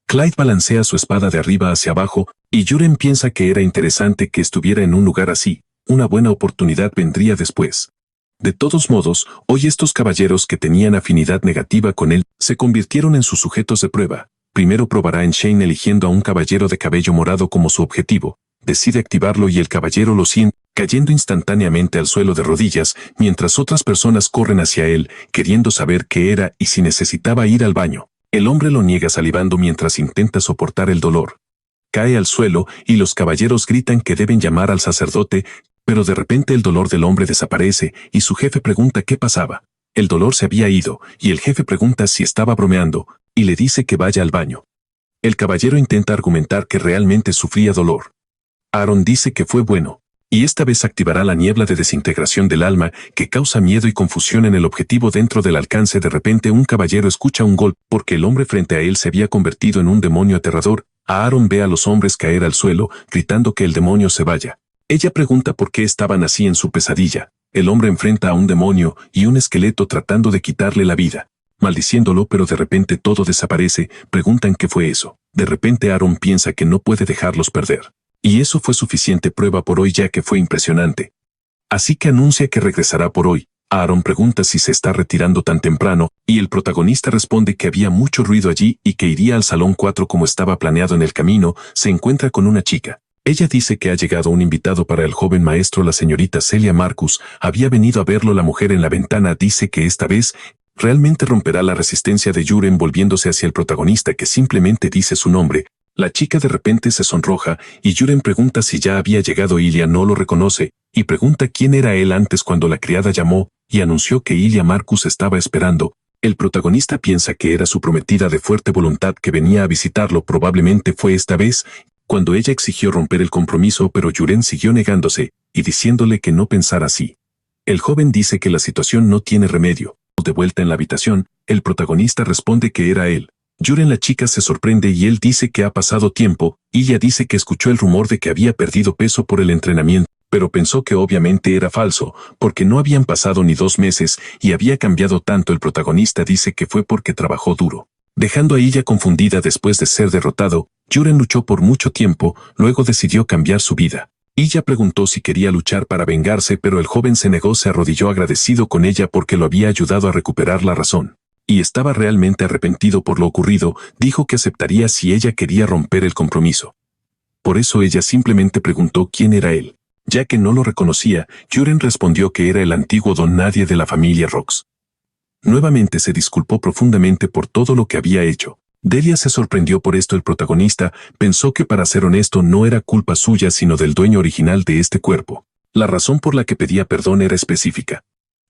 Clyde balancea su espada de arriba hacia abajo, y Juren piensa que era interesante que estuviera en un lugar así. Una buena oportunidad vendría después. De todos modos, hoy estos caballeros que tenían afinidad negativa con él, se convirtieron en sus sujetos de prueba. Primero probará en Shane eligiendo a un caballero de cabello morado como su objetivo. Decide activarlo y el caballero lo siente, cayendo instantáneamente al suelo de rodillas, mientras otras personas corren hacia él, queriendo saber qué era y si necesitaba ir al baño. El hombre lo niega salivando mientras intenta soportar el dolor. Cae al suelo y los caballeros gritan que deben llamar al sacerdote, pero de repente el dolor del hombre desaparece y su jefe pregunta qué pasaba. El dolor se había ido y el jefe pregunta si estaba bromeando y le dice que vaya al baño. El caballero intenta argumentar que realmente sufría dolor. Aaron dice que fue bueno, y esta vez activará la niebla de desintegración del alma que causa miedo y confusión en el objetivo dentro del alcance. De repente un caballero escucha un golpe porque el hombre frente a él se había convertido en un demonio aterrador. Aaron ve a los hombres caer al suelo, gritando que el demonio se vaya. Ella pregunta por qué estaban así en su pesadilla. El hombre enfrenta a un demonio y un esqueleto tratando de quitarle la vida, maldiciéndolo, pero de repente todo desaparece. Preguntan qué fue eso. De repente Aaron piensa que no puede dejarlos perder. Y eso fue suficiente prueba por hoy, ya que fue impresionante. Así que anuncia que regresará por hoy. Aaron pregunta si se está retirando tan temprano, y el protagonista responde que había mucho ruido allí y que iría al salón 4 como estaba planeado. En el camino, se encuentra con una chica. Ella dice que ha llegado un invitado para el joven maestro, la señorita Celia Marcus. Había venido a verlo. La mujer en la ventana dice que esta vez realmente romperá la resistencia de Juren, volviéndose hacia el protagonista que simplemente dice su nombre. La chica de repente se sonroja y Juren pregunta si ya había llegado. Ilya no lo reconoce y pregunta quién era él antes cuando la criada llamó y anunció que Ilya Marcus estaba esperando. El protagonista piensa que era su prometida de fuerte voluntad que venía a visitarlo. Probablemente fue esta vez cuando ella exigió romper el compromiso, pero Juren siguió negándose y diciéndole que no pensara así. El joven dice que la situación no tiene remedio. De vuelta en la habitación, el protagonista responde que era él. Juren, la chica se sorprende y él dice que ha pasado tiempo. Ella dice que escuchó el rumor de que había perdido peso por el entrenamiento, pero pensó que obviamente era falso, porque no habían pasado ni 2 meses y había cambiado tanto. El protagonista dice que fue porque trabajó duro. Dejando a ella confundida después de ser derrotado, Juren luchó por mucho tiempo, luego decidió cambiar su vida. Ella preguntó si quería luchar para vengarse, pero el joven se negó. Se arrodilló agradecido con ella porque lo había ayudado a recuperar la razón. Y estaba realmente arrepentido por lo ocurrido. Dijo que aceptaría si ella quería romper el compromiso. Por eso ella simplemente preguntó quién era él. Ya que no lo reconocía, Juren respondió que era el antiguo don nadie de la familia Rox. Nuevamente se disculpó profundamente por todo lo que había hecho. Delia se sorprendió por esto. El protagonista pensó que, para ser honesto, no era culpa suya sino del dueño original de este cuerpo. La razón por la que pedía perdón era específica.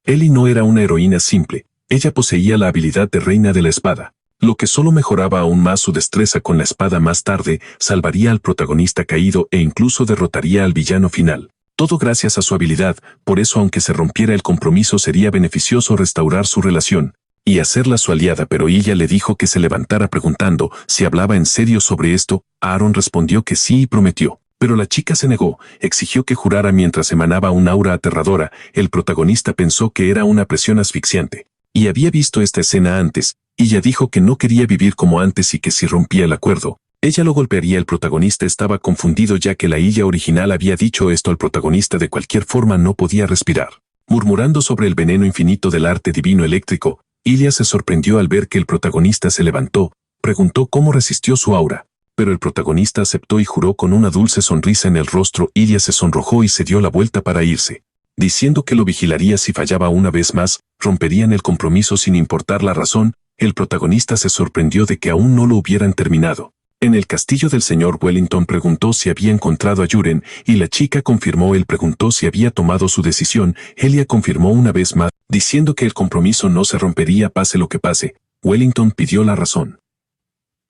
Ellie no era una heroína simple. Ella poseía la habilidad de reina de la espada, lo que solo mejoraba aún más su destreza con la espada. Más tarde, salvaría al protagonista caído e incluso derrotaría al villano final. Todo gracias a su habilidad. Por eso, aunque se rompiera el compromiso, sería beneficioso restaurar su relación y hacerla su aliada. Pero ella le dijo que se levantara preguntando si hablaba en serio sobre esto. Aaron respondió que sí y prometió. Pero la chica se negó, exigió que jurara mientras emanaba un aura aterradora. El protagonista pensó que era una presión asfixiante. Y había visto esta escena antes. Ella dijo que no quería vivir como antes y que si rompía el acuerdo, ella lo golpearía. El protagonista estaba confundido ya que la Ilya original había dicho esto al protagonista. De cualquier forma no podía respirar. Murmurando sobre el veneno infinito del arte divino eléctrico, Ilya se sorprendió al ver que el protagonista se levantó. Preguntó cómo resistió su aura. Pero el protagonista aceptó y juró con una dulce sonrisa en el rostro. Ilya se sonrojó y se dio la vuelta para irse, diciendo que lo vigilaría si fallaba una vez más. Romperían el compromiso sin importar la razón. El protagonista se sorprendió de que aún no lo hubieran terminado. En el castillo del señor Wellington preguntó si había encontrado a Juren y la chica confirmó. Él preguntó si había tomado su decisión. Elia confirmó una vez más, diciendo que el compromiso no se rompería pase lo que pase. Wellington pidió la razón.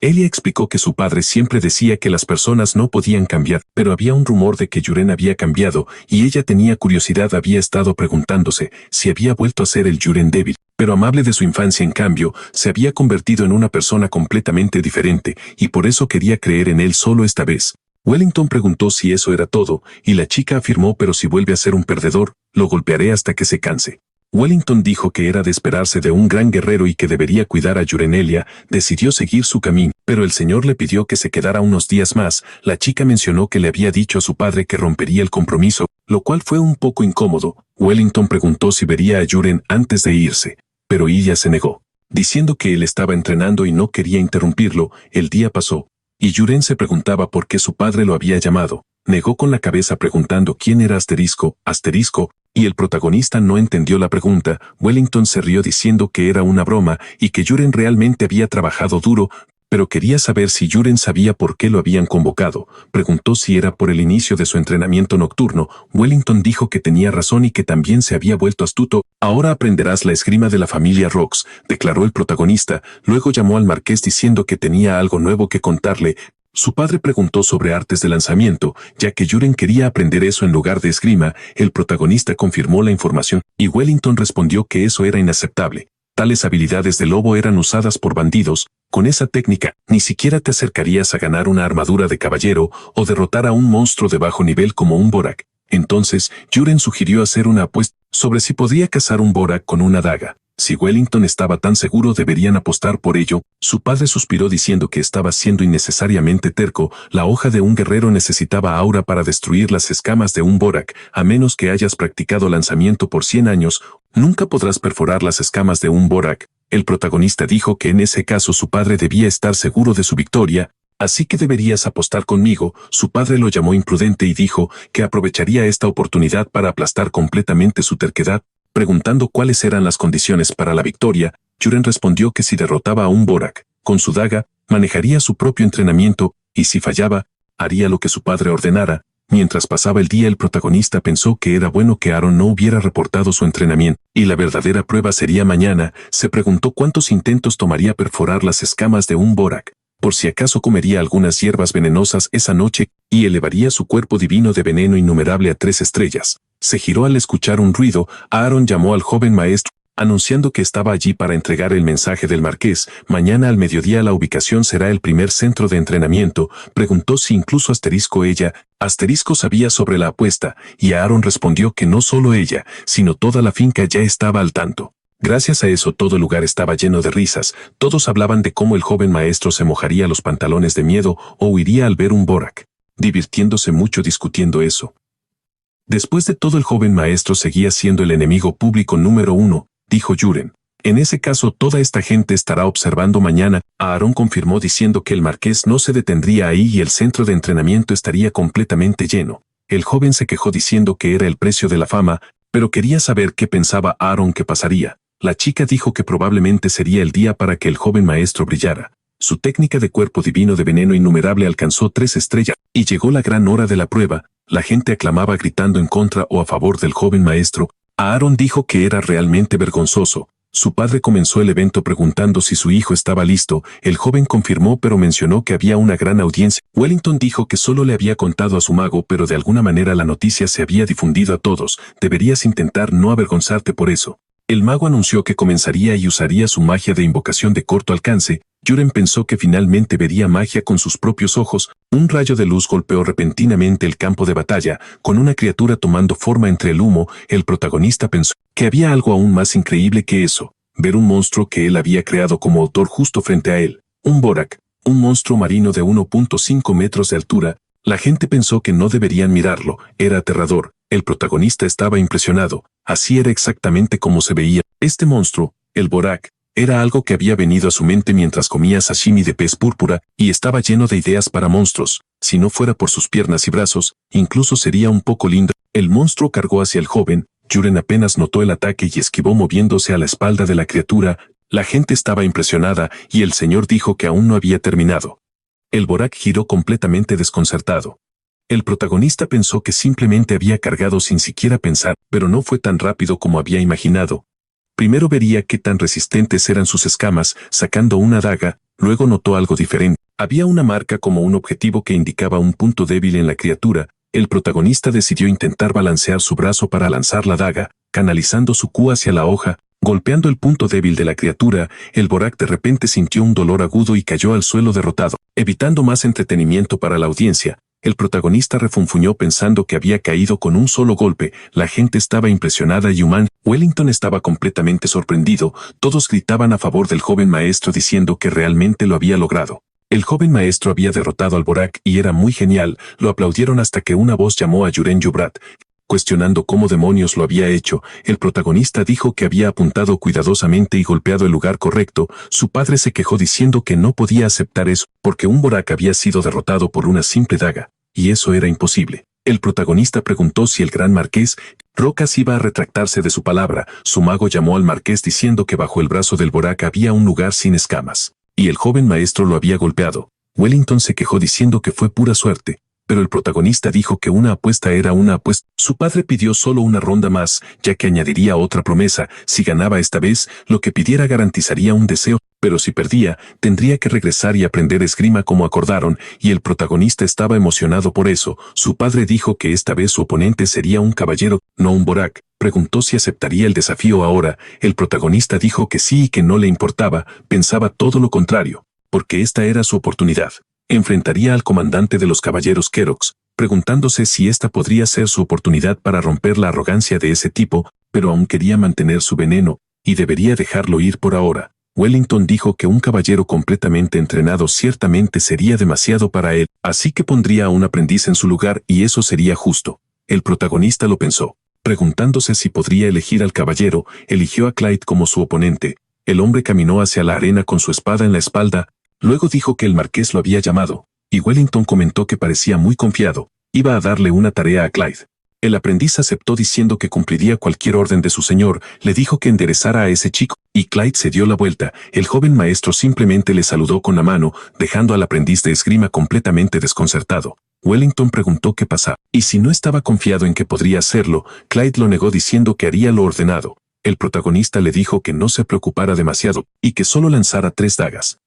Elia explicó que su padre siempre decía que las personas no podían cambiar, pero había un rumor de que Juren había cambiado y ella tenía curiosidad. Había estado preguntándose si había vuelto a ser el Juren débil, pero amable de su infancia. En cambio, se había convertido en una persona completamente diferente y por eso quería creer en él solo esta vez. Wellington preguntó si eso era todo, y la chica afirmó: pero si vuelve a ser un perdedor, lo golpearé hasta que se canse. Wellington dijo que era de esperarse de un gran guerrero y que debería cuidar a Yurenelia. Decidió seguir su camino, pero el señor le pidió que se quedara unos días más. La chica mencionó que le había dicho a su padre que rompería el compromiso, lo cual fue un poco incómodo. Wellington preguntó si vería a Yuren antes de irse, pero ella se negó, diciendo que él estaba entrenando y no quería interrumpirlo. El día pasó, y Yuren se preguntaba por qué su padre lo había llamado. Negó con la cabeza preguntando quién era asterisco, y el protagonista no entendió la pregunta. Wellington se rió diciendo que era una broma y que Yuren realmente había trabajado duro, pero quería saber si Yuren sabía por qué lo habían convocado. Preguntó si era por el inicio de su entrenamiento nocturno. Wellington dijo que tenía razón y que también se había vuelto astuto. Ahora aprenderás la esgrima de la familia Rox, declaró el protagonista. Luego llamó al marqués diciendo que tenía algo nuevo que contarle. Su padre preguntó sobre artes de lanzamiento, ya que Yuren quería aprender eso en lugar de esgrima. El protagonista confirmó la información, y Wellington respondió que eso era inaceptable. Tales habilidades de lobo eran usadas por bandidos. Con esa técnica, ni siquiera te acercarías a ganar una armadura de caballero o derrotar a un monstruo de bajo nivel como un Borak. Entonces, Yuren sugirió hacer una apuesta sobre si podría cazar un Borak con una daga. Si Wellington estaba tan seguro, deberían apostar por ello. Su padre suspiró diciendo que estaba siendo innecesariamente terco. La hoja de un guerrero necesitaba aura para destruir las escamas de un Borak. A menos que hayas practicado lanzamiento por 100 años, nunca podrás perforar las escamas de un Borak. El protagonista dijo que en ese caso su padre debía estar seguro de su victoria. Así que deberías apostar conmigo. Su padre lo llamó imprudente y dijo que aprovecharía esta oportunidad para aplastar completamente su terquedad. Preguntando cuáles eran las condiciones para la victoria, Yuren respondió que si derrotaba a un Borak con su daga, manejaría su propio entrenamiento, y si fallaba, haría lo que su padre ordenara. Mientras pasaba el día, el protagonista pensó que era bueno que Aaron no hubiera reportado su entrenamiento, y la verdadera prueba sería mañana. Se preguntó cuántos intentos tomaría perforar las escamas de un Borak, por si acaso comería algunas hierbas venenosas esa noche, y elevaría su cuerpo divino de veneno innumerable a 3 estrellas. Se giró al escuchar un ruido. Aaron llamó al joven maestro, anunciando que estaba allí para entregar el mensaje del marqués. Mañana al mediodía la ubicación será el primer centro de entrenamiento. Preguntó si incluso Asterisco sabía sobre la apuesta, y Aaron respondió que no solo ella, sino toda la finca ya estaba al tanto. Gracias a eso todo el lugar estaba lleno de risas. Todos hablaban de cómo el joven maestro se mojaría los pantalones de miedo o huiría al ver un Borak, divirtiéndose mucho discutiendo eso. Después de todo, el joven maestro seguía siendo el enemigo público número 1, dijo Yuren. En ese caso, toda esta gente estará observando mañana. Aaron confirmó diciendo que el marqués no se detendría ahí y el centro de entrenamiento estaría completamente lleno. El joven se quejó diciendo que era el precio de la fama, pero quería saber qué pensaba Aaron que pasaría. La chica dijo que probablemente sería el día para que el joven maestro brillara. Su técnica de cuerpo divino de veneno innumerable alcanzó 3 estrellas, y llegó la gran hora de la prueba. La gente aclamaba gritando en contra o a favor del joven maestro. Aaron dijo que era realmente vergonzoso. Su padre comenzó el evento preguntando si su hijo estaba listo. El joven confirmó, pero mencionó que había una gran audiencia. Wellington dijo que solo le había contado a su mago, pero de alguna manera la noticia se había difundido a todos. Deberías intentar no avergonzarte por eso. El mago anunció que comenzaría y usaría su magia de invocación de corto alcance. Yuren pensó que finalmente vería magia con sus propios ojos. Un rayo de luz golpeó repentinamente el campo de batalla, con una criatura tomando forma entre el humo. El protagonista pensó que había algo aún más increíble que eso: ver un monstruo que él había creado como autor justo frente a él. Un Borak, un monstruo marino de 1.5 metros de altura. La gente pensó que no deberían mirarlo, era aterrador. El protagonista estaba impresionado. Así era exactamente como se veía. Este monstruo, el Borak, era algo que había venido a su mente mientras comía sashimi de pez púrpura, y estaba lleno de ideas para monstruos. Si no fuera por sus piernas y brazos, incluso sería un poco lindo. El monstruo cargó hacia el joven. Yuren apenas notó el ataque y esquivó moviéndose a la espalda de la criatura. La gente estaba impresionada, y el señor dijo que aún no había terminado. El Borak giró completamente desconcertado. El protagonista pensó que simplemente había cargado sin siquiera pensar, pero no fue tan rápido como había imaginado. Primero vería qué tan resistentes eran sus escamas, sacando una daga. Luego notó algo diferente. Había una marca como un objetivo que indicaba un punto débil en la criatura. El protagonista decidió intentar balancear su brazo para lanzar la daga, canalizando su Q hacia la hoja, golpeando el punto débil de la criatura. El Borak de repente sintió un dolor agudo y cayó al suelo derrotado. Evitando más entretenimiento para la audiencia, El protagonista refunfuñó pensando que había caído con un solo golpe. La gente estaba impresionada y Wellington estaba completamente sorprendido. Todos gritaban a favor del joven maestro diciendo que realmente lo había logrado. El joven maestro había derrotado al Borak y era muy genial. Lo aplaudieron hasta que una voz llamó a Yuren Yubrat, cuestionando cómo demonios lo había hecho. El protagonista dijo que había apuntado cuidadosamente y golpeado el lugar correcto. Su padre se quejó diciendo que no podía aceptar eso, porque un Borak había sido derrotado por una simple daga, y eso era imposible. El protagonista preguntó si el gran marqués Rocas iba a retractarse de su palabra. Su mago llamó al marqués diciendo que bajo el brazo del Borak había un lugar sin escamas, y el joven maestro lo había golpeado. Wellington se quejó diciendo que fue pura suerte, pero el protagonista dijo que una apuesta era una apuesta. Su padre pidió solo una ronda más, ya que añadiría otra promesa: si ganaba esta vez, lo que pidiera garantizaría un deseo, pero si perdía, tendría que regresar y aprender esgrima como acordaron, y el protagonista estaba emocionado por eso. Su padre dijo que esta vez su oponente sería un caballero, no un Borak. Preguntó si aceptaría el desafío ahora. El protagonista dijo que sí y que no le importaba. Pensaba todo lo contrario, porque esta era su oportunidad. Enfrentaría al comandante de los caballeros Kerox, preguntándose si esta podría ser su oportunidad para romper la arrogancia de ese tipo, pero aún quería mantener su veneno, y debería dejarlo ir por ahora. Wellington dijo que un caballero completamente entrenado ciertamente sería demasiado para él, así que pondría a un aprendiz en su lugar y eso sería justo. El protagonista lo pensó. Preguntándose si podría elegir al caballero, eligió a Clyde como su oponente. El hombre caminó hacia la arena con su espada en la espalda. Luego dijo que el marqués lo había llamado, y Wellington comentó que parecía muy confiado. Iba a darle una tarea a Clyde. El aprendiz aceptó diciendo que cumpliría cualquier orden de su señor. Le dijo que enderezara a ese chico, y Clyde se dio la vuelta. El joven maestro simplemente le saludó con la mano, dejando al aprendiz de esgrima completamente desconcertado. Wellington preguntó qué pasaba, y si no estaba confiado en que podría hacerlo. Clyde lo negó diciendo que haría lo ordenado. El protagonista le dijo que no se preocupara demasiado, y que solo lanzara 3 dagas.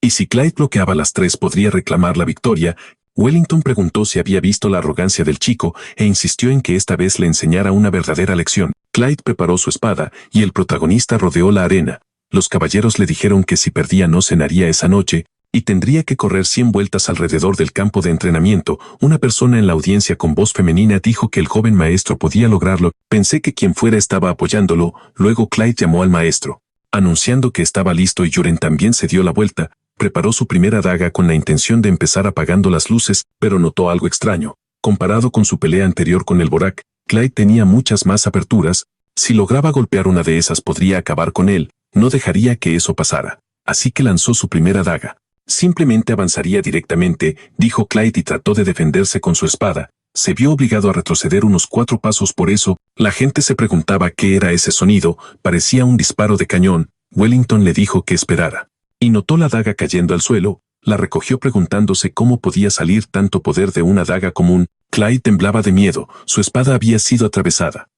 Y si Clyde bloqueaba las 3 podría reclamar la victoria. Wellington preguntó si había visto la arrogancia del chico e insistió en que esta vez le enseñara una verdadera lección. Clyde preparó su espada y el protagonista rodeó la arena. Los caballeros le dijeron que si perdía no cenaría esa noche y tendría que correr 100 vueltas alrededor del campo de entrenamiento. Una persona en la audiencia con voz femenina dijo que el joven maestro podía lograrlo. Pensé que quien fuera estaba apoyándolo. Luego Clyde llamó al maestro, anunciando que estaba listo y Yuren también se dio la vuelta. Preparó su primera daga con la intención de empezar apagando las luces, pero notó algo extraño. Comparado con su pelea anterior con el Borak, Clyde tenía muchas más aperturas. Si lograba golpear una de esas podría acabar con él. No dejaría que eso pasara. Así que lanzó su primera daga. Simplemente avanzaría directamente, dijo Clyde y trató de defenderse con su espada. Se vio obligado a retroceder unos 4 pasos por eso. La gente se preguntaba qué era ese sonido. Parecía un disparo de cañón. Wellington le dijo que esperara. Y notó la daga cayendo al suelo. La recogió preguntándose cómo podía salir tanto poder de una daga común. Clyde temblaba de miedo. Su espada había sido atravesada.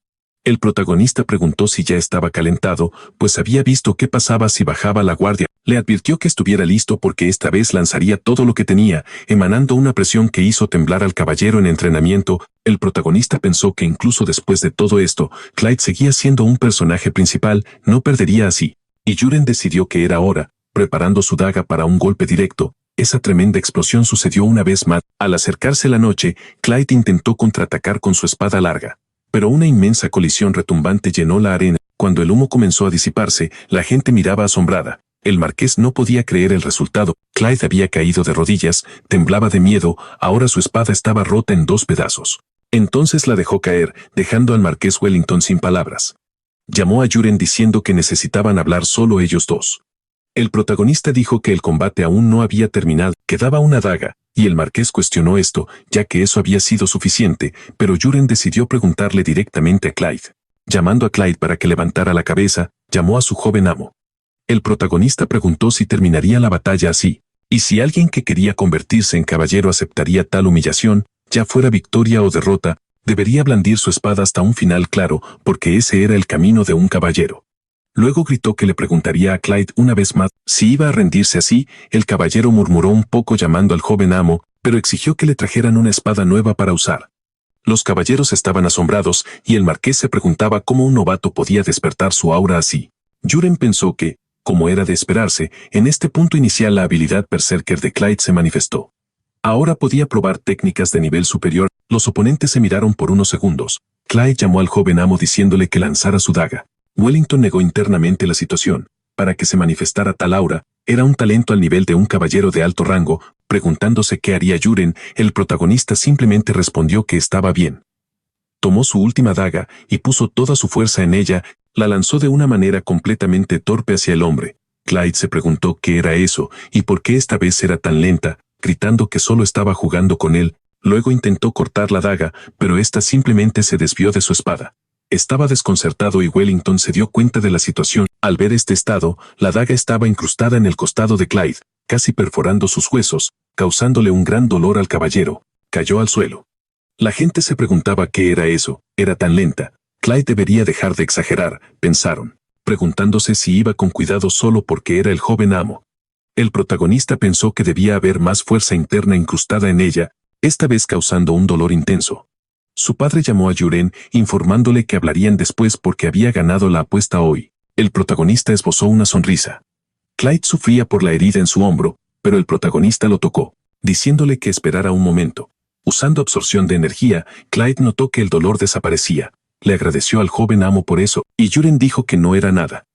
El protagonista preguntó si ya estaba calentado, pues había visto qué pasaba si bajaba la guardia. Le advirtió que estuviera listo porque esta vez lanzaría todo lo que tenía, emanando una presión que hizo temblar al caballero en entrenamiento. El protagonista pensó que incluso después de todo esto, Clyde seguía siendo un personaje principal, no perdería así. Y Yuren decidió que era hora, preparando su daga para un golpe directo. Esa tremenda explosión sucedió una vez más. Al acercarse la noche, Clyde intentó contraatacar con su espada larga. Pero una inmensa colisión retumbante llenó la arena. Cuando el humo comenzó a disiparse, la gente miraba asombrada. El marqués no podía creer el resultado. Clyde había caído de rodillas, temblaba de miedo, ahora su espada estaba rota en 2 pedazos. Entonces la dejó caer, dejando al marqués Wellington sin palabras. Llamó a Yuren diciendo que necesitaban hablar solo ellos dos. El protagonista dijo que el combate aún no había terminado, quedaba una daga, y el marqués cuestionó esto, ya que eso había sido suficiente, pero Yuren decidió preguntarle directamente a Clyde. Llamando a Clyde para que levantara la cabeza, llamó a su joven amo. El protagonista preguntó si terminaría la batalla así, y si alguien que quería convertirse en caballero aceptaría tal humillación, ya fuera victoria o derrota, debería blandir su espada hasta un final claro, porque ese era el camino de un caballero. Luego gritó que le preguntaría a Clyde una vez más si iba a rendirse así. El caballero murmuró un poco llamando al joven amo, pero exigió que le trajeran una espada nueva para usar. Los caballeros estaban asombrados y el marqués se preguntaba cómo un novato podía despertar su aura así. Yuren pensó que, como era de esperarse, en este punto inicial la habilidad berserker de Clyde se manifestó. Ahora podía probar técnicas de nivel superior. Los oponentes se miraron por unos segundos. Clyde llamó al joven amo diciéndole que lanzara su daga. Wellington negó internamente la situación. Para que se manifestara tal aura, era un talento al nivel de un caballero de alto rango. Preguntándose qué haría Yuren, el protagonista simplemente respondió que estaba bien. Tomó su última daga y puso toda su fuerza en ella, la lanzó de una manera completamente torpe hacia el hombre. Clyde se preguntó qué era eso y por qué esta vez era tan lenta, gritando que solo estaba jugando con él. Luego intentó cortar la daga, pero ésta simplemente se desvió de su espada. Estaba desconcertado y Wellington se dio cuenta de la situación. Al ver este estado, la daga estaba incrustada en el costado de Clyde, casi perforando sus huesos, causándole un gran dolor al caballero. Cayó al suelo. La gente se preguntaba qué era eso, era tan lenta. Clyde debería dejar de exagerar, pensaron, preguntándose si iba con cuidado solo porque era el joven amo. El protagonista pensó que debía haber más fuerza interna incrustada en ella, esta vez causando un dolor intenso. Su padre llamó a Yuren, informándole que hablarían después porque había ganado la apuesta hoy. El protagonista esbozó una sonrisa. Clyde sufría por la herida en su hombro, pero el protagonista lo tocó, diciéndole que esperara un momento. Usando absorción de energía, Clyde notó que el dolor desaparecía. Le agradeció al joven amo por eso, y Yuren dijo que no era nada.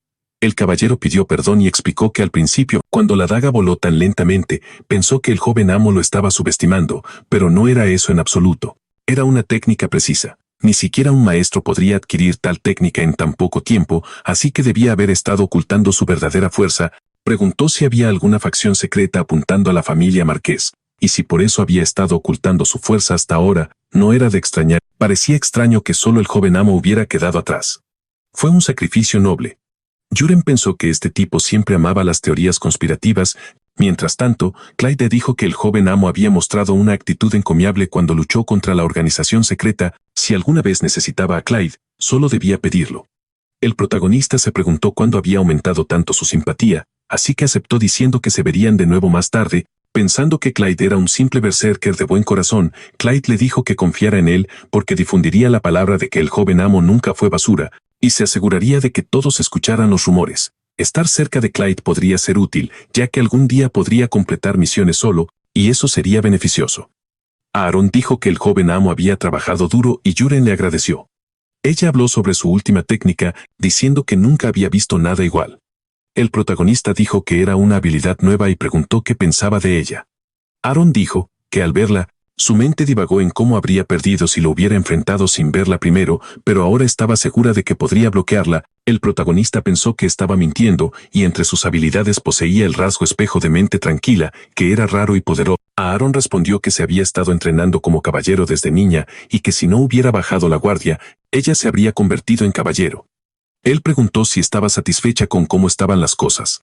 El caballero pidió perdón y explicó que al principio, cuando la daga voló tan lentamente, pensó que el joven amo lo estaba subestimando, pero no era eso en absoluto. Era una técnica precisa. Ni siquiera un maestro podría adquirir tal técnica en tan poco tiempo, así que debía haber estado ocultando su verdadera fuerza. Preguntó si había alguna facción secreta apuntando a la familia Marqués, y si por eso había estado ocultando su fuerza hasta ahora. No era de extrañar. Parecía extraño que solo el joven amo hubiera quedado atrás. Fue un sacrificio noble. Yuren pensó que este tipo siempre amaba las teorías conspirativas. Mientras tanto, Clyde dijo que el joven amo había mostrado una actitud encomiable cuando luchó contra la organización secreta. Si alguna vez necesitaba a Clyde, solo debía pedirlo. El protagonista se preguntó cuándo había aumentado tanto su simpatía, así que aceptó diciendo que se verían de nuevo más tarde. Pensando que Clyde era un simple berserker de buen corazón, Clyde le dijo que confiara en él porque difundiría la palabra de que el joven amo nunca fue basura, y se aseguraría de que todos escucharan los rumores. Estar cerca de Clyde podría ser útil, ya que algún día podría completar misiones solo, y eso sería beneficioso. Aaron dijo que el joven amo había trabajado duro y Yuren le agradeció. Ella habló sobre su última técnica, diciendo que nunca había visto nada igual. El protagonista dijo que era una habilidad nueva y preguntó qué pensaba de ella. Aaron dijo que al verla, su mente divagó en cómo habría perdido si lo hubiera enfrentado sin verla primero, pero ahora estaba segura de que podría bloquearla. El protagonista pensó que estaba mintiendo y entre sus habilidades poseía el rasgo espejo de mente tranquila, que era raro y poderoso. Aaron respondió que se había estado entrenando como caballero desde niña y que si no hubiera bajado la guardia, ella se habría convertido en caballero. Él preguntó si estaba satisfecha con cómo estaban las cosas.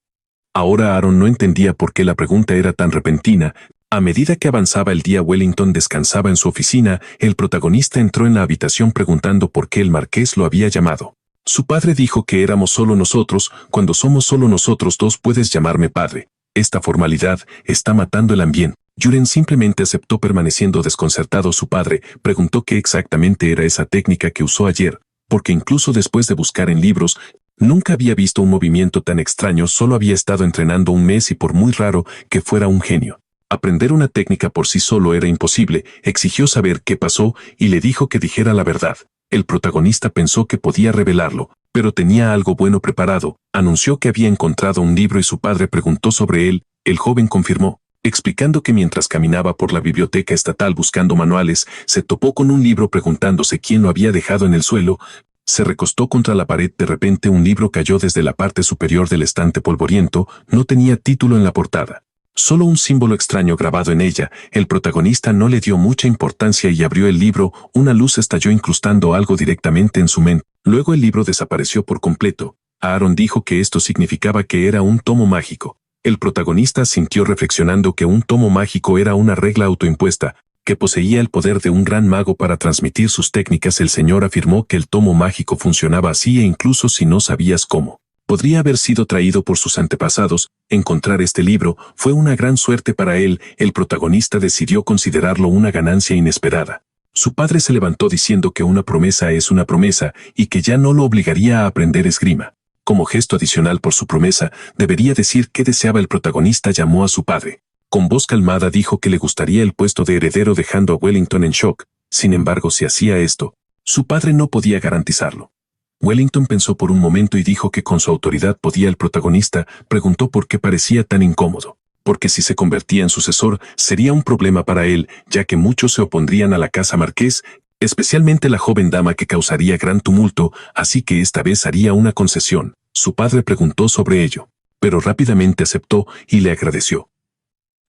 Ahora Aaron no entendía por qué la pregunta era tan repentina. A medida que avanzaba el día, Wellington descansaba en su oficina. El protagonista entró en la habitación preguntando por qué el marqués lo había llamado. Su padre dijo que éramos solo nosotros. Cuando somos solo nosotros dos puedes llamarme padre. Esta formalidad está matando el ambiente. Yuren simplemente aceptó permaneciendo desconcertado. Su padre preguntó qué exactamente era esa técnica que usó ayer, porque incluso después de buscar en libros, nunca había visto un movimiento tan extraño. Solo había estado entrenando un mes y por muy raro que fuera un genio. Aprender una técnica por sí solo era imposible. Exigió saber qué pasó y le dijo que dijera la verdad. El protagonista pensó que podía revelarlo, pero tenía algo bueno preparado. Anunció que había encontrado un libro y su padre preguntó sobre él. El joven confirmó, explicando que mientras caminaba por la biblioteca estatal buscando manuales, se topó con un libro preguntándose quién lo había dejado en el suelo. Se recostó contra la pared. De repente un libro cayó desde la parte superior del estante polvoriento. No tenía título en la portada, solo un símbolo extraño grabado en ella. El protagonista no le dio mucha importancia y abrió el libro. Una luz estalló incrustando algo directamente en su mente. Luego el libro desapareció por completo. Aaron dijo que esto significaba que era un tomo mágico. El protagonista sintió reflexionando que un tomo mágico era una regla autoimpuesta, que poseía el poder de un gran mago para transmitir sus técnicas. El señor afirmó que el tomo mágico funcionaba así e incluso si no sabías cómo, podría haber sido traído por sus antepasados. Encontrar este libro fue una gran suerte para él. El protagonista decidió considerarlo una ganancia inesperada. Su padre se levantó diciendo que una promesa es una promesa y que ya no lo obligaría a aprender esgrima. Como gesto adicional por su promesa, debería decir qué deseaba. El protagonista llamó a su padre. Con voz calmada dijo que le gustaría el puesto de heredero, dejando a Wellington en shock. Sin embargo, si hacía esto, su padre no podía garantizarlo. Wellington pensó por un momento y dijo que con su autoridad podía. El protagonista preguntó por qué parecía tan incómodo. Porque si se convertía en sucesor, sería un problema para él, ya que muchos se opondrían a la casa marqués, especialmente la joven dama, que causaría gran tumulto, así que esta vez haría una concesión. Su padre preguntó sobre ello, pero rápidamente aceptó y le agradeció.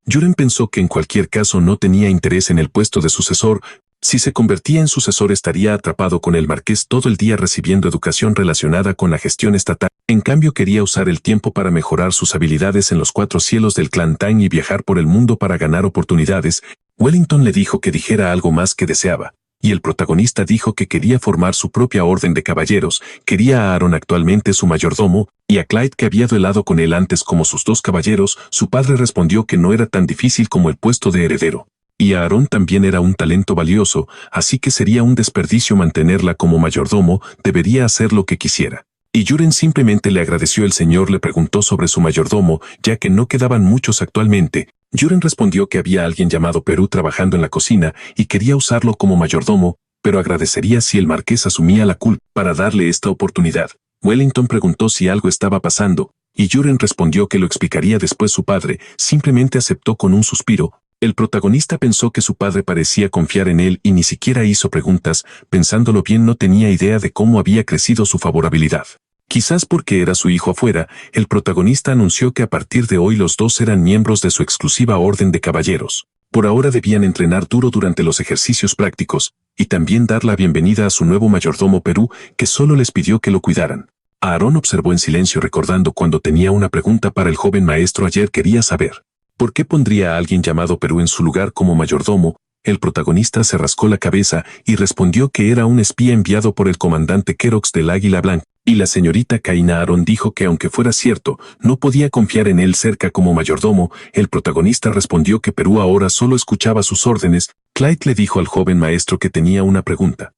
Yuren pensó que en cualquier caso no tenía interés en el puesto de sucesor. Si se convertía en sucesor estaría atrapado con el marqués todo el día recibiendo educación relacionada con la gestión estatal. En cambio, quería usar el tiempo para mejorar sus habilidades en los 4 cielos del clan Tang y viajar por el mundo para ganar oportunidades. Wellington le dijo que dijera algo más que deseaba, y el protagonista dijo que quería formar su propia orden de caballeros. Quería a Aaron, actualmente su mayordomo, y a Clyde, que había duelado con él antes, como sus 2 caballeros. Su padre respondió que no era tan difícil como el puesto de heredero. Y Aaron también era un talento valioso, así que sería un desperdicio mantenerla como mayordomo, debería hacer lo que quisiera. Y Yuren simplemente le agradeció. El señor le preguntó sobre su mayordomo, ya que no quedaban muchos actualmente. Yuren respondió que había alguien llamado Perú trabajando en la cocina y quería usarlo como mayordomo, pero agradecería si el marqués asumía la culpa para darle esta oportunidad. Wellington preguntó si algo estaba pasando, y Yuren respondió que lo explicaría después. Su padre simplemente aceptó con un suspiro. El protagonista pensó que su padre parecía confiar en él y ni siquiera hizo preguntas. Pensándolo bien, no tenía idea de cómo había crecido su favorabilidad. Quizás porque era su hijo afuera. El protagonista anunció que a partir de hoy los 2 eran miembros de su exclusiva orden de caballeros. Por ahora debían entrenar duro durante los ejercicios prácticos, y también dar la bienvenida a su nuevo mayordomo Perú, que solo les pidió que lo cuidaran. Aaron observó en silencio, recordando cuando tenía una pregunta para el joven maestro ayer. Quería saber ¿por qué pondría a alguien llamado Perú en su lugar como mayordomo? El protagonista se rascó la cabeza y respondió que era un espía enviado por el comandante Kerox del Águila Blanca, y la señorita Kaina. Aaron dijo que aunque fuera cierto, no podía confiar en él cerca como mayordomo. El protagonista respondió que Perú ahora solo escuchaba sus órdenes. Clyde le dijo al joven maestro que tenía una pregunta.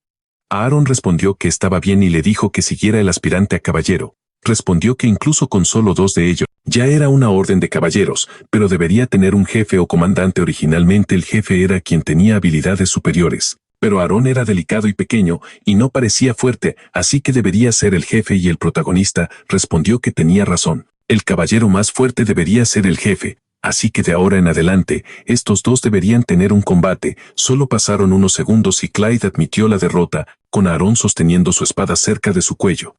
Aaron respondió que estaba bien y le dijo que siguiera el aspirante a caballero. Respondió que incluso con solo 2 de ellos, ya era una orden de caballeros, pero debería tener un jefe o comandante. Originalmente el jefe era quien tenía habilidades superiores, pero Aaron era delicado y pequeño, y no parecía fuerte, así que debería ser el jefe. Y el protagonista respondió que tenía razón. El caballero más fuerte debería ser el jefe, así que de ahora en adelante, estos 2 deberían tener un combate. Solo pasaron unos segundos y Clyde admitió la derrota, con Aaron sosteniendo su espada cerca de su cuello.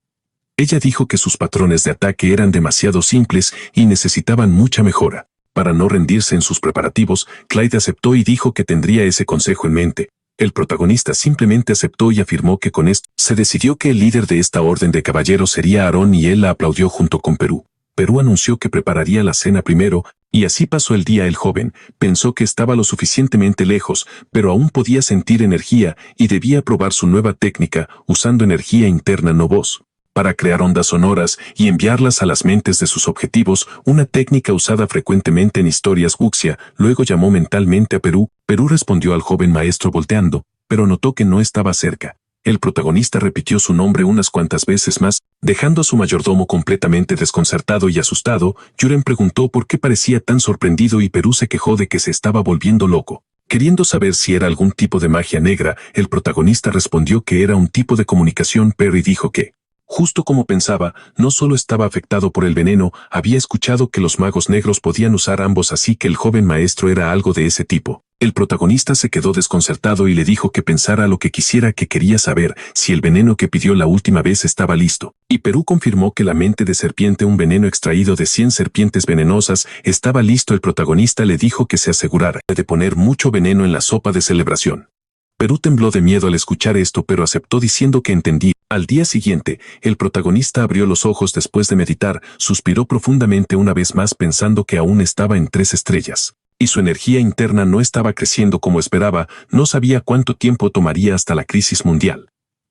Ella dijo que sus patrones de ataque eran demasiado simples y necesitaban mucha mejora. Para no rendirse en sus preparativos, Clyde aceptó y dijo que tendría ese consejo en mente. El protagonista simplemente aceptó y afirmó que con esto se decidió que el líder de esta orden de caballeros sería Aaron, y él la aplaudió junto con Perú. Perú anunció que prepararía la cena primero, y así pasó el día. El joven pensó que estaba lo suficientemente lejos, pero aún podía sentir energía y debía probar su nueva técnica usando energía interna, no voz, para crear ondas sonoras y enviarlas a las mentes de sus objetivos, una técnica usada frecuentemente en historias wuxia. Luego llamó mentalmente a Perú. Perú respondió al joven maestro volteando, pero notó que no estaba cerca. El protagonista repitió su nombre unas cuantas veces más, dejando a su mayordomo completamente desconcertado y asustado. Yuren preguntó por qué parecía tan sorprendido y Perú se quejó de que se estaba volviendo loco. Queriendo saber si era algún tipo de magia negra, el protagonista respondió que era un tipo de comunicación. Perry dijo que, justo como pensaba, no solo estaba afectado por el veneno, había escuchado que los magos negros podían usar ambos, así que el joven maestro era algo de ese tipo. El protagonista se quedó desconcertado y le dijo que pensara lo que quisiera, que quería saber si el veneno que pidió la última vez estaba listo. Y Perú confirmó que la mente de serpiente, un veneno extraído de 100 serpientes venenosas, estaba listo. El protagonista le dijo que se asegurara de poner mucho veneno en la sopa de celebración. Perú tembló de miedo al escuchar esto, pero aceptó diciendo que entendía. Al día siguiente, el protagonista abrió los ojos después de meditar, suspiró profundamente una vez más pensando que aún estaba en 3 estrellas. Y su energía interna no estaba creciendo como esperaba. No sabía cuánto tiempo tomaría hasta la crisis mundial.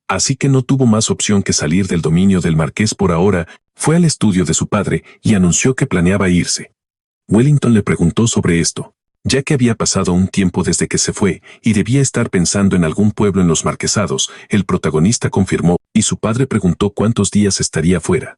Así que no tuvo más opción que salir del dominio del marqués por ahora. Fue al estudio de su padre y anunció que planeaba irse. Wellington le preguntó sobre esto, ya que había pasado un tiempo desde que se fue y debía estar pensando en algún pueblo en los marquesados. El protagonista confirmó, y su padre preguntó cuántos días estaría fuera.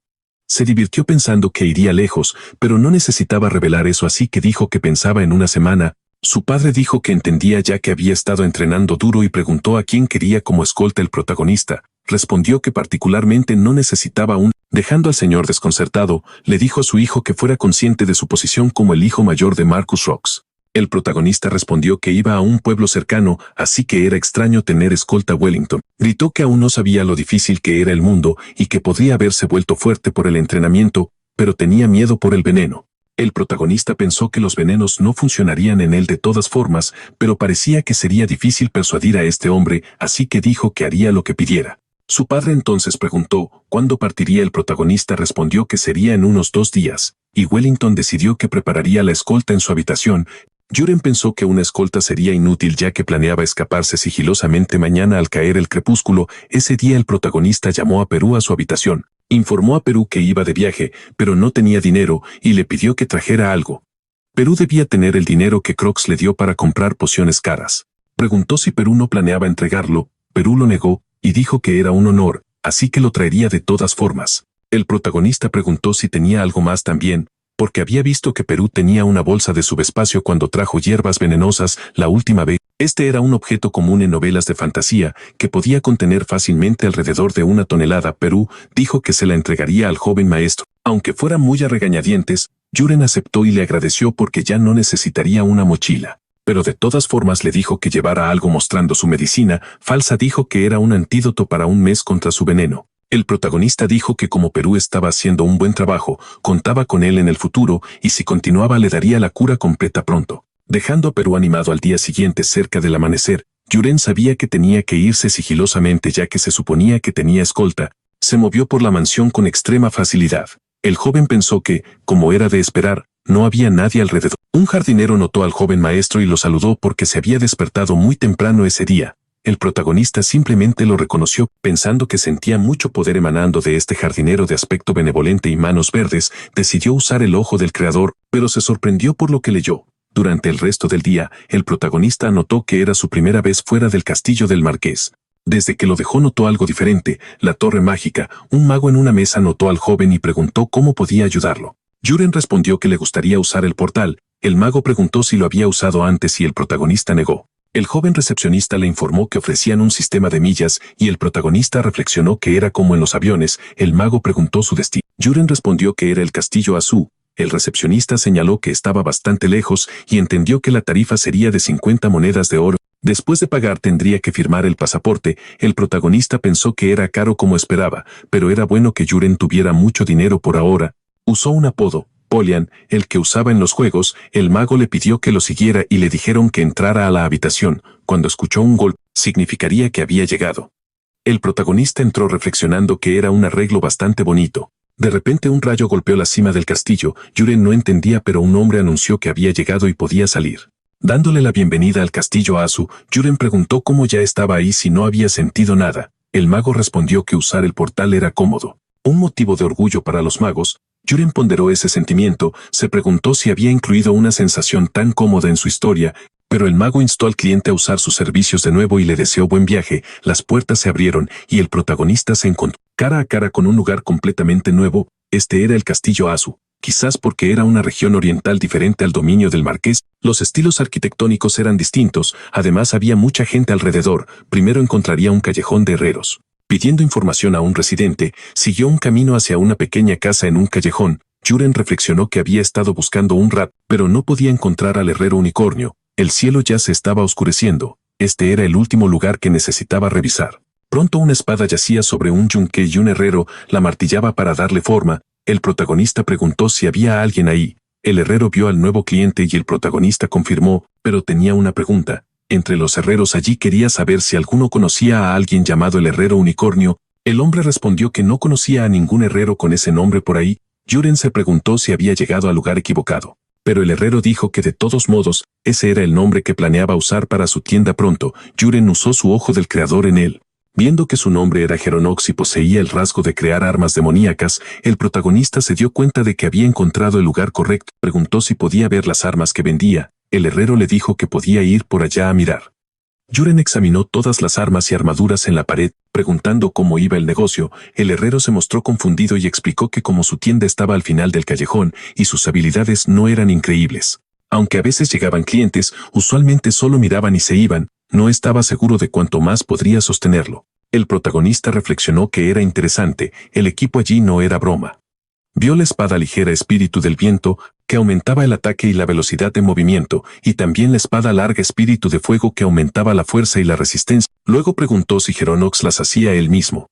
Se divirtió pensando que iría lejos, pero no necesitaba revelar eso, así que dijo que pensaba en una semana. Su padre dijo que entendía ya que había estado entrenando duro y preguntó a quién quería como escolta el protagonista. Respondió que particularmente no necesitaba un. Dejando al señor desconcertado, le dijo a su hijo que fuera consciente de su posición como el hijo mayor de Marcus Rocks. El protagonista respondió que iba a un pueblo cercano, así que era extraño tener escolta a Wellington. Gritó que aún no sabía lo difícil que era el mundo y que podría haberse vuelto fuerte por el entrenamiento, pero tenía miedo por el veneno. El protagonista pensó que los venenos no funcionarían en él de todas formas, pero parecía que sería difícil persuadir a este hombre, así que dijo que haría lo que pidiera. Su padre entonces preguntó cuándo partiría. El protagonista respondió que sería en unos 2 días, y Wellington decidió que prepararía la escolta en su habitación. Juren pensó que una escolta sería inútil ya que planeaba escaparse sigilosamente mañana al caer el crepúsculo. Ese día el protagonista llamó a Perú a su habitación. Informó a Perú que iba de viaje, pero no tenía dinero y le pidió que trajera algo. Perú debía tener el dinero que Crocs le dio para comprar pociones caras. Preguntó si Perú no planeaba entregarlo. Perú lo negó y dijo que era un honor, así que lo traería de todas formas. El protagonista preguntó si tenía algo más también, porque había visto que Perú tenía una bolsa de subespacio cuando trajo hierbas venenosas la última vez. Este era un objeto común en novelas de fantasía que podía contener fácilmente alrededor de 1 tonelada. Perú dijo que se la entregaría al joven maestro. Aunque fuera muy a regañadientes, Juren aceptó y le agradeció porque ya no necesitaría una mochila. Pero de todas formas le dijo que llevara algo mostrando su medicina falsa. Dijo que era un antídoto para un mes contra su veneno. El protagonista dijo que como Perú estaba haciendo un buen trabajo, contaba con él en el futuro y si continuaba le daría la cura completa pronto. Dejando a Perú animado al día siguiente cerca del amanecer, Juren sabía que tenía que irse sigilosamente ya que se suponía que tenía escolta. Se movió por la mansión con extrema facilidad. El joven pensó que, como era de esperar, no había nadie alrededor. Un jardinero notó al joven maestro y lo saludó porque se había despertado muy temprano ese día. El protagonista simplemente lo reconoció, pensando que sentía mucho poder emanando de este jardinero de aspecto benevolente y manos verdes. Decidió usar el ojo del creador, pero se sorprendió por lo que leyó. Durante el resto del día, el protagonista notó que era su primera vez fuera del castillo del marqués. Desde que lo dejó notó algo diferente, la torre mágica. Un mago en una mesa notó al joven y preguntó cómo podía ayudarlo. Juren respondió que le gustaría usar el portal. El mago preguntó si lo había usado antes y el protagonista negó. El joven recepcionista le informó que ofrecían un sistema de millas y el protagonista reflexionó que era como en los aviones. El mago preguntó su destino. Juren respondió que era el castillo Azú. El recepcionista señaló que estaba bastante lejos y entendió que la tarifa sería de 50 monedas de oro. Después de pagar tendría que firmar el pasaporte. El protagonista pensó que era caro como esperaba, pero era bueno que Juren tuviera mucho dinero por ahora. Usó un apodo, Polian, el que usaba en los juegos. El mago le pidió que lo siguiera y le dijeron que entrara a la habitación. Cuando escuchó un golpe, significaría que había llegado. El protagonista entró reflexionando que era un arreglo bastante bonito. De repente un rayo golpeó la cima del castillo. Juren no entendía, pero un hombre anunció que había llegado y podía salir. Dándole la bienvenida al castillo Azu, Juren preguntó cómo ya estaba ahí si no había sentido nada. El mago respondió que usar el portal era cómodo. Un motivo de orgullo para los magos. Juren ponderó ese sentimiento, se preguntó si había incluido una sensación tan cómoda en su historia, pero el mago instó al cliente a usar sus servicios de nuevo y le deseó buen viaje. Las puertas se abrieron y el protagonista se encontró cara a cara con un lugar completamente nuevo. Este era el castillo Azu. Quizás porque era una región oriental diferente al dominio del marqués, los estilos arquitectónicos eran distintos, además había mucha gente alrededor. Primero encontraría un callejón de herreros. Pidiendo información a un residente, siguió un camino hacia una pequeña casa en un callejón. Juren reflexionó que había estado buscando un rat, pero no podía encontrar al herrero unicornio. El cielo ya se estaba oscureciendo. Este era el último lugar que necesitaba revisar. Pronto una espada yacía sobre un yunque y un herrero la martillaba para darle forma. El protagonista preguntó si había alguien ahí. El herrero vio al nuevo cliente y el protagonista confirmó, pero tenía una pregunta. Entre los herreros allí quería saber si alguno conocía a alguien llamado el herrero unicornio. El hombre respondió que no conocía a ningún herrero con ese nombre por ahí. Juren se preguntó si había llegado al lugar equivocado. Pero el herrero dijo que de todos modos, ese era el nombre que planeaba usar para su tienda pronto. Juren usó su ojo del creador en él. Viendo que su nombre era Geronox y poseía el rasgo de crear armas demoníacas, el protagonista se dio cuenta de que había encontrado el lugar correcto. Preguntó si podía ver las armas que vendía. El herrero le dijo que podía ir por allá a mirar. Yuren examinó todas las armas y armaduras en la pared, preguntando cómo iba el negocio. El herrero se mostró confundido y explicó que como su tienda estaba al final del callejón y sus habilidades no eran increíbles. Aunque a veces llegaban clientes, usualmente solo miraban y se iban, no estaba seguro de cuánto más podría sostenerlo. El protagonista reflexionó que era interesante, el equipo allí no era broma. Vio la espada ligera Espíritu del Viento, que aumentaba el ataque y la velocidad de movimiento, y también la espada larga Espíritu de Fuego que aumentaba la fuerza y la resistencia. Luego preguntó si Geronox las hacía él mismo.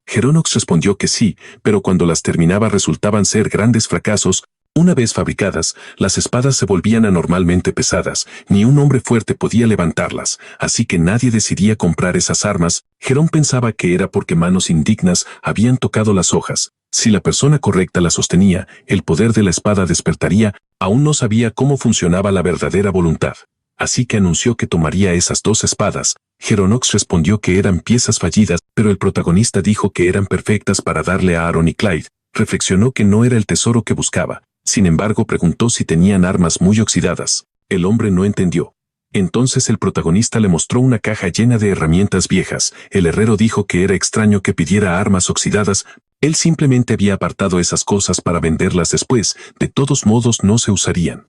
Geronox respondió que sí, pero cuando las terminaba resultaban ser grandes fracasos. Una vez fabricadas, las espadas se volvían anormalmente pesadas, ni un hombre fuerte podía levantarlas, así que nadie decidía comprar esas armas. Gerón pensaba que era porque manos indignas habían tocado las hojas. Si la persona correcta la sostenía, el poder de la espada despertaría. Aún no sabía cómo funcionaba la verdadera voluntad. Así que anunció que tomaría esas 2 espadas. Geronox respondió que eran piezas fallidas, pero el protagonista dijo que eran perfectas para darle a Aaron y Clyde. Reflexionó que no era el tesoro que buscaba. Sin embargo, preguntó si tenían armas muy oxidadas. El hombre no entendió. Entonces el protagonista le mostró una caja llena de herramientas viejas. El herrero dijo que era extraño que pidiera armas oxidadas. Él simplemente había apartado esas cosas para venderlas después. De todos modos no se usarían.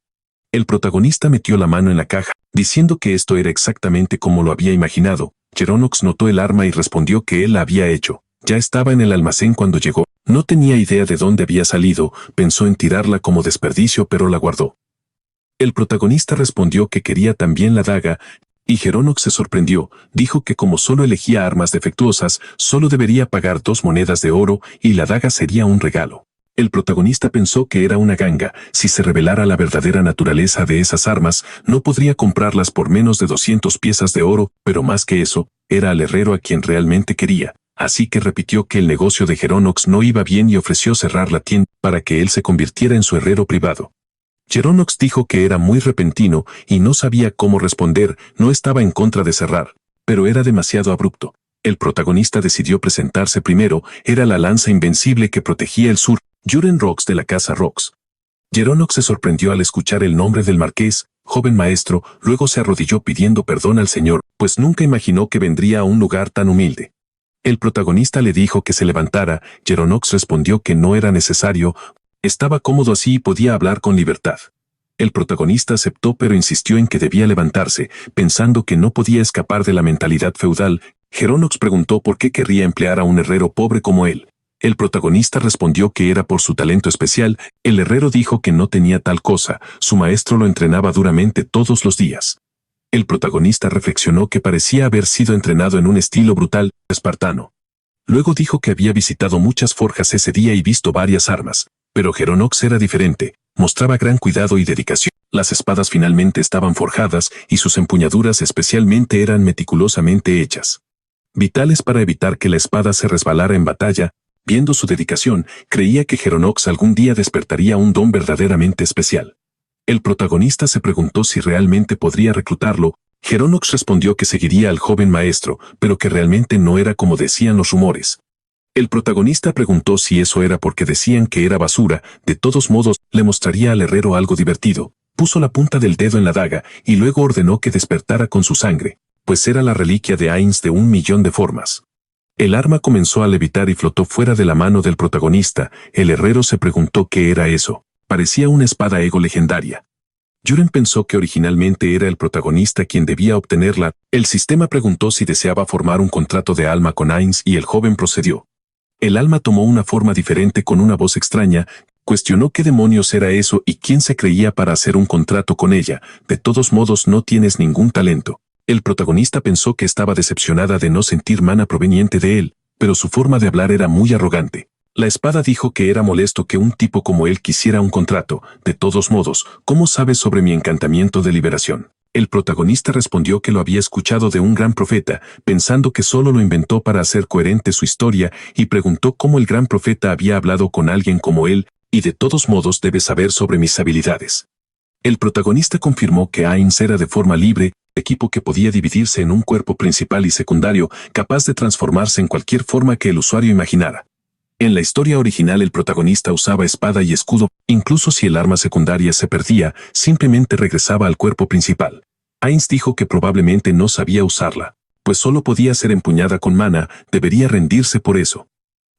El protagonista metió la mano en la caja, diciendo que esto era exactamente como lo había imaginado. Geronox notó el arma y respondió que él la había hecho. Ya estaba en el almacén cuando llegó. No tenía idea de dónde había salido, pensó en tirarla como desperdicio pero la guardó. El protagonista respondió que quería también la daga, y Geronox se sorprendió, dijo que como solo elegía armas defectuosas, solo debería pagar 2 monedas de oro y la daga sería un regalo. El protagonista pensó que era una ganga. Si se revelara la verdadera naturaleza de esas armas, no podría comprarlas por menos de 200 piezas de oro, pero más que eso, era al herrero a quien realmente quería. Así que repitió que el negocio de Geronox no iba bien y ofreció cerrar la tienda para que él se convirtiera en su herrero privado. Geronox dijo que era muy repentino y no sabía cómo responder. No estaba en contra de cerrar, pero era demasiado abrupto. El protagonista decidió presentarse primero. Era la lanza invencible que protegía el sur, Yuren Rox de la casa Rox. Geronox se sorprendió al escuchar el nombre del marqués, joven maestro, luego se arrodilló pidiendo perdón al señor, pues nunca imaginó que vendría a un lugar tan humilde. El protagonista le dijo que se levantara. Geronox respondió que no era necesario, estaba cómodo así y podía hablar con libertad. El protagonista aceptó pero insistió en que debía levantarse, pensando que no podía escapar de la mentalidad feudal. Geronox preguntó por qué querría emplear a un herrero pobre como él. El protagonista respondió que era por su talento especial. El herrero dijo que no tenía tal cosa, su maestro lo entrenaba duramente todos los días. El protagonista reflexionó que parecía haber sido entrenado en un estilo brutal, espartano. Luego dijo que había visitado muchas forjas ese día y visto varias armas, pero Geronox era diferente, mostraba gran cuidado y dedicación. Las espadas finalmente estaban forjadas y sus empuñaduras especialmente eran meticulosamente hechas. Vitales para evitar que la espada se resbalara en batalla. Viendo su dedicación, creía que Geronox algún día despertaría un don verdaderamente especial. El protagonista se preguntó si realmente podría reclutarlo. Geronox respondió que seguiría al joven maestro, pero que realmente no era como decían los rumores. El protagonista preguntó si eso era porque decían que era basura. De todos modos, le mostraría al herrero algo divertido. Puso la punta del dedo en la daga y luego ordenó que despertara con su sangre, pues era la reliquia de Ainz de 1.000.000 de formas. El arma comenzó a levitar y flotó fuera de la mano del protagonista. El herrero se preguntó qué era eso. Parecía una espada ego legendaria. Yuren pensó que originalmente era el protagonista quien debía obtenerla. El sistema preguntó si deseaba formar un contrato de alma con Ainz y el joven procedió. El alma tomó una forma diferente con una voz extraña. Cuestionó qué demonios era eso y quién se creía para hacer un contrato con ella. De todos modos no tienes ningún talento. El protagonista pensó que estaba decepcionada de no sentir mana proveniente de él, pero su forma de hablar era muy arrogante. La espada dijo que era molesto que un tipo como él quisiera un contrato. De todos modos, ¿cómo sabes sobre mi encantamiento de liberación? El protagonista respondió que lo había escuchado de un gran profeta, pensando que solo lo inventó para hacer coherente su historia, y preguntó cómo el gran profeta había hablado con alguien como él, y de todos modos debes saber sobre mis habilidades. El protagonista confirmó que Ainz era de forma libre, equipo que podía dividirse en un cuerpo principal y secundario, capaz de transformarse en cualquier forma que el usuario imaginara. En la historia original el protagonista usaba espada y escudo, incluso si el arma secundaria se perdía, simplemente regresaba al cuerpo principal. Ainz dijo que probablemente no sabía usarla, pues solo podía ser empuñada con mana, debería rendirse por eso.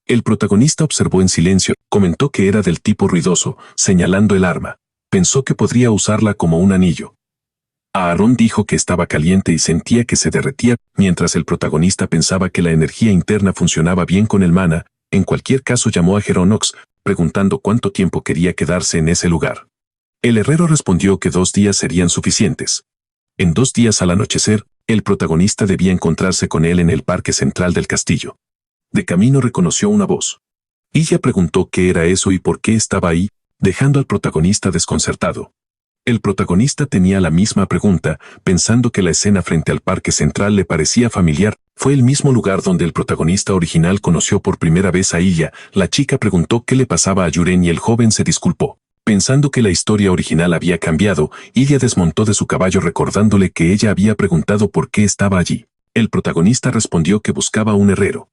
El protagonista observó en silencio, comentó que era del tipo ruidoso, señalando el arma. Pensó que podría usarla como un anillo. Aaron dijo que estaba caliente y sentía que se derretía, mientras el protagonista pensaba que la energía interna funcionaba bien con el mana. En cualquier caso llamó a Geronox, preguntando cuánto tiempo quería quedarse en ese lugar. El herrero respondió que 2 días serían suficientes. En 2 días al anochecer, el protagonista debía encontrarse con él en el parque central del castillo. De camino reconoció una voz. Ella preguntó qué era eso y por qué estaba ahí, dejando al protagonista desconcertado. El protagonista tenía la misma pregunta, pensando que la escena frente al parque central le parecía familiar. Fue el mismo lugar donde el protagonista original conoció por primera vez a Illa. La chica preguntó qué le pasaba a Yuren y el joven se disculpó. Pensando que la historia original había cambiado, Illa desmontó de su caballo recordándole que ella había preguntado por qué estaba allí. El protagonista respondió que buscaba un herrero.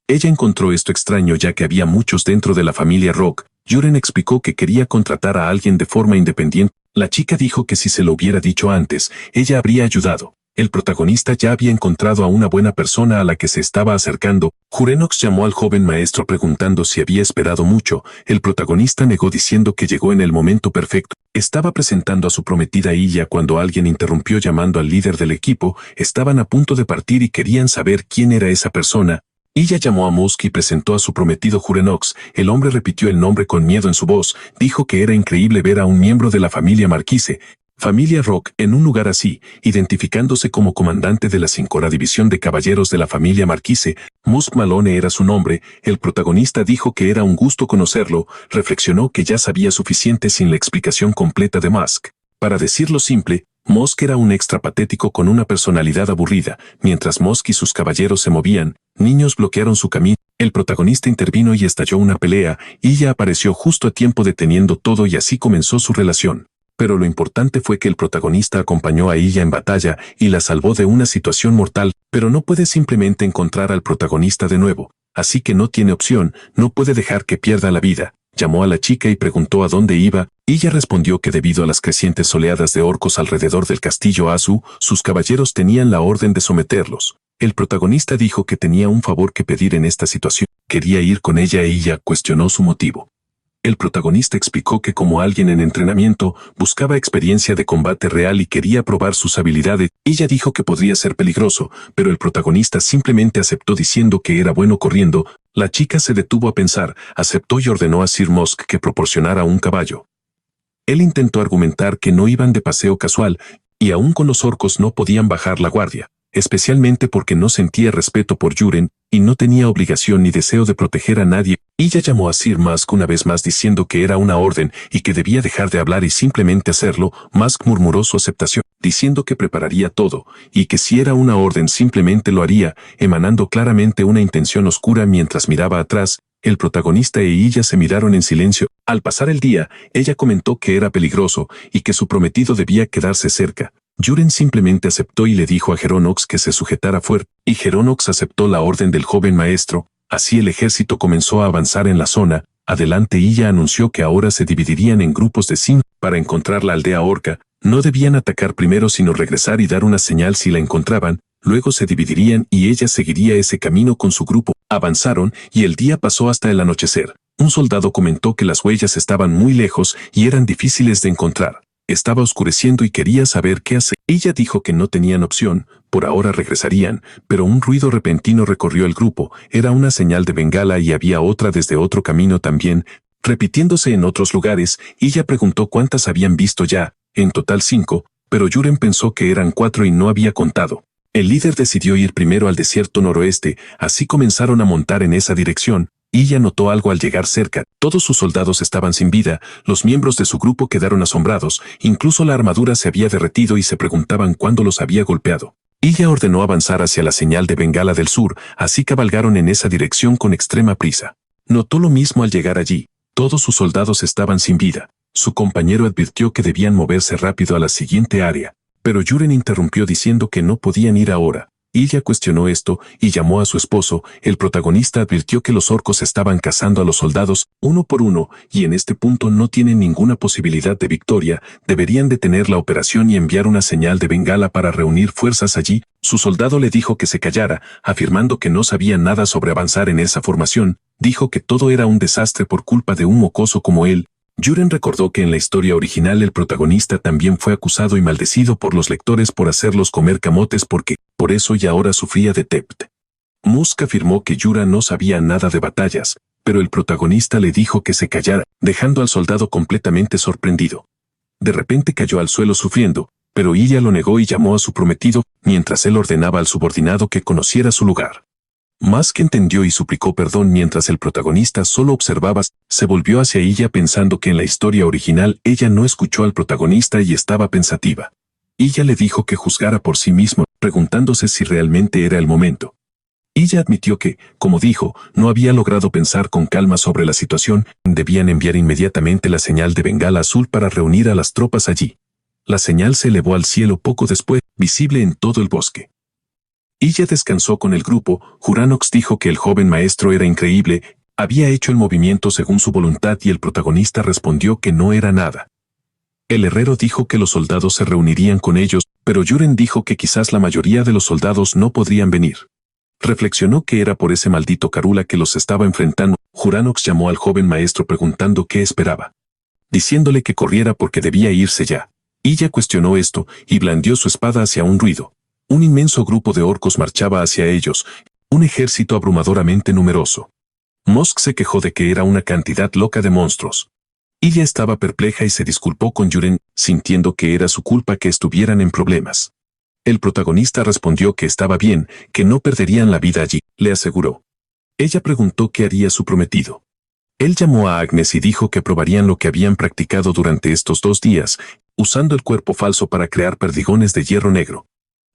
Ella encontró esto extraño ya que había muchos dentro de la familia Rock. Yuren explicó que quería contratar a alguien de forma independiente. La chica dijo que si se lo hubiera dicho antes, ella habría ayudado. El protagonista ya había encontrado a una buena persona a la que se estaba acercando. Jurenox llamó al joven maestro preguntando si había esperado mucho. El protagonista negó diciendo que llegó en el momento perfecto. Estaba presentando a su prometida Illa cuando alguien interrumpió llamando al líder del equipo. Estaban a punto de partir y querían saber quién era esa persona. Illa llamó a Musk y presentó a su prometido Jurenox. El hombre repitió el nombre con miedo en su voz. Dijo que era increíble ver a un miembro de la familia Marquise, familia Rock, en un lugar así, identificándose como comandante de la 5ª división de caballeros de la familia Marquise. Musk Malone era su nombre. El protagonista dijo que era un gusto conocerlo. Reflexionó que ya sabía suficiente sin la explicación completa de Musk. Para decirlo simple, Musk era un extra patético con una personalidad aburrida. Mientras Musk y sus caballeros se movían, niños bloquearon su camino. El protagonista intervino y estalló una pelea. Illa apareció justo a tiempo deteniendo todo y así comenzó su relación. Pero lo importante fue que el protagonista acompañó a Illa en batalla y la salvó de una situación mortal. Pero no puede simplemente encontrar al protagonista de nuevo. Así que no tiene opción, no puede dejar que pierda la vida. Llamó a la chica y preguntó a dónde iba. Ella respondió que debido a las crecientes oleadas de orcos alrededor del castillo Azu, sus caballeros tenían la orden de someterlos. El protagonista dijo que tenía un favor que pedir en esta situación. Quería ir con ella y ella cuestionó su motivo. El protagonista explicó que como alguien en entrenamiento, buscaba experiencia de combate real y quería probar sus habilidades. Ella dijo que podría ser peligroso, pero el protagonista simplemente aceptó diciendo que era bueno corriendo. La chica se detuvo a pensar, aceptó y ordenó a Sir Musk que proporcionara un caballo. Él intentó argumentar que no iban de paseo casual, y aún con los orcos no podían bajar la guardia, especialmente porque no sentía respeto por Yuren, y no tenía obligación ni deseo de proteger a nadie. Ella llamó a Sir Musk una vez más diciendo que era una orden y que debía dejar de hablar y simplemente hacerlo. Musk murmuró su aceptación, diciendo que prepararía todo, y que si era una orden simplemente lo haría, emanando claramente una intención oscura mientras miraba atrás. El protagonista e ella se miraron en silencio. Al pasar el día, ella comentó que era peligroso y que su prometido debía quedarse cerca. Yuren simplemente aceptó y le dijo a Geronox que se sujetara fuerte, y Geronox aceptó la orden del joven maestro. Así el ejército comenzó a avanzar en la zona. Adelante ella anunció que ahora se dividirían en grupos de 5 para encontrar la aldea orca. No debían atacar primero sino regresar y dar una señal si la encontraban. Luego se dividirían y ella seguiría ese camino con su grupo. Avanzaron y el día pasó hasta el anochecer. Un soldado comentó que las huellas estaban muy lejos y eran difíciles de encontrar. Estaba oscureciendo y quería saber qué hacer. Ella dijo que no tenían opción, por ahora regresarían, pero un ruido repentino recorrió el grupo. Era una señal de bengala y había otra desde otro camino también, repitiéndose en otros lugares. Ella preguntó cuántas habían visto ya, en total 5, pero Yuren pensó que eran 4 y no había contado. El líder decidió ir primero al desierto noroeste, así comenzaron a montar en esa dirección. Ella notó algo al llegar cerca. Todos sus soldados estaban sin vida, los miembros de su grupo quedaron asombrados, incluso la armadura se había derretido y se preguntaban cuándo los había golpeado. Ella ordenó avanzar hacia la señal de bengala del sur, así cabalgaron en esa dirección con extrema prisa. Notó lo mismo al llegar allí. Todos sus soldados estaban sin vida. Su compañero advirtió que debían moverse rápido a la siguiente área, pero Yuren interrumpió diciendo que no podían ir ahora. Ilya cuestionó esto y llamó a su esposo. El protagonista advirtió que los orcos estaban cazando a los soldados uno por uno y en este punto no tienen ninguna posibilidad de victoria. Deberían detener la operación y enviar una señal de bengala para reunir fuerzas allí. Su soldado le dijo que se callara, afirmando que no sabía nada sobre avanzar en esa formación. Dijo que todo era un desastre por culpa de un mocoso como él. Juren recordó que en la historia original el protagonista también fue acusado y maldecido por los lectores por hacerlos comer camotes por eso y ahora sufría de TEPT. Musk afirmó que Yura no sabía nada de batallas, pero el protagonista le dijo que se callara, dejando al soldado completamente sorprendido. De repente cayó al suelo sufriendo, pero Ilya lo negó y llamó a su prometido, mientras él ordenaba al subordinado que conociera su lugar. Musk entendió y suplicó perdón mientras el protagonista solo observaba. Se volvió hacia ella pensando que en la historia original ella no escuchó al protagonista y estaba pensativa. Ella le dijo que juzgara por sí mismo, preguntándose si realmente era el momento. Ella admitió que, como dijo, no había logrado pensar con calma sobre la situación. Debían enviar inmediatamente la señal de bengala azul para reunir a las tropas allí. La señal se elevó al cielo poco después, visible en todo el bosque. Ilya descansó con el grupo. Juranox dijo que el joven maestro era increíble, había hecho el movimiento según su voluntad y el protagonista respondió que no era nada. El herrero dijo que los soldados se reunirían con ellos, pero Juren dijo que quizás la mayoría de los soldados no podrían venir. Reflexionó que era por ese maldito Karula que los estaba enfrentando. Juranox llamó al joven maestro preguntando qué esperaba, diciéndole que corriera porque debía irse ya. Ilya cuestionó esto y blandió su espada hacia un ruido. Un inmenso grupo de orcos marchaba hacia ellos, un ejército abrumadoramente numeroso. Musk se quejó de que era una cantidad loca de monstruos. Ilya estaba perpleja y se disculpó con Juren, sintiendo que era su culpa que estuvieran en problemas. El protagonista respondió que estaba bien, que no perderían la vida allí, le aseguró. Ella preguntó qué haría su prometido. Él llamó a Agnes y dijo que probarían lo que habían practicado durante estos 2 días, usando el cuerpo falso para crear perdigones de hierro negro.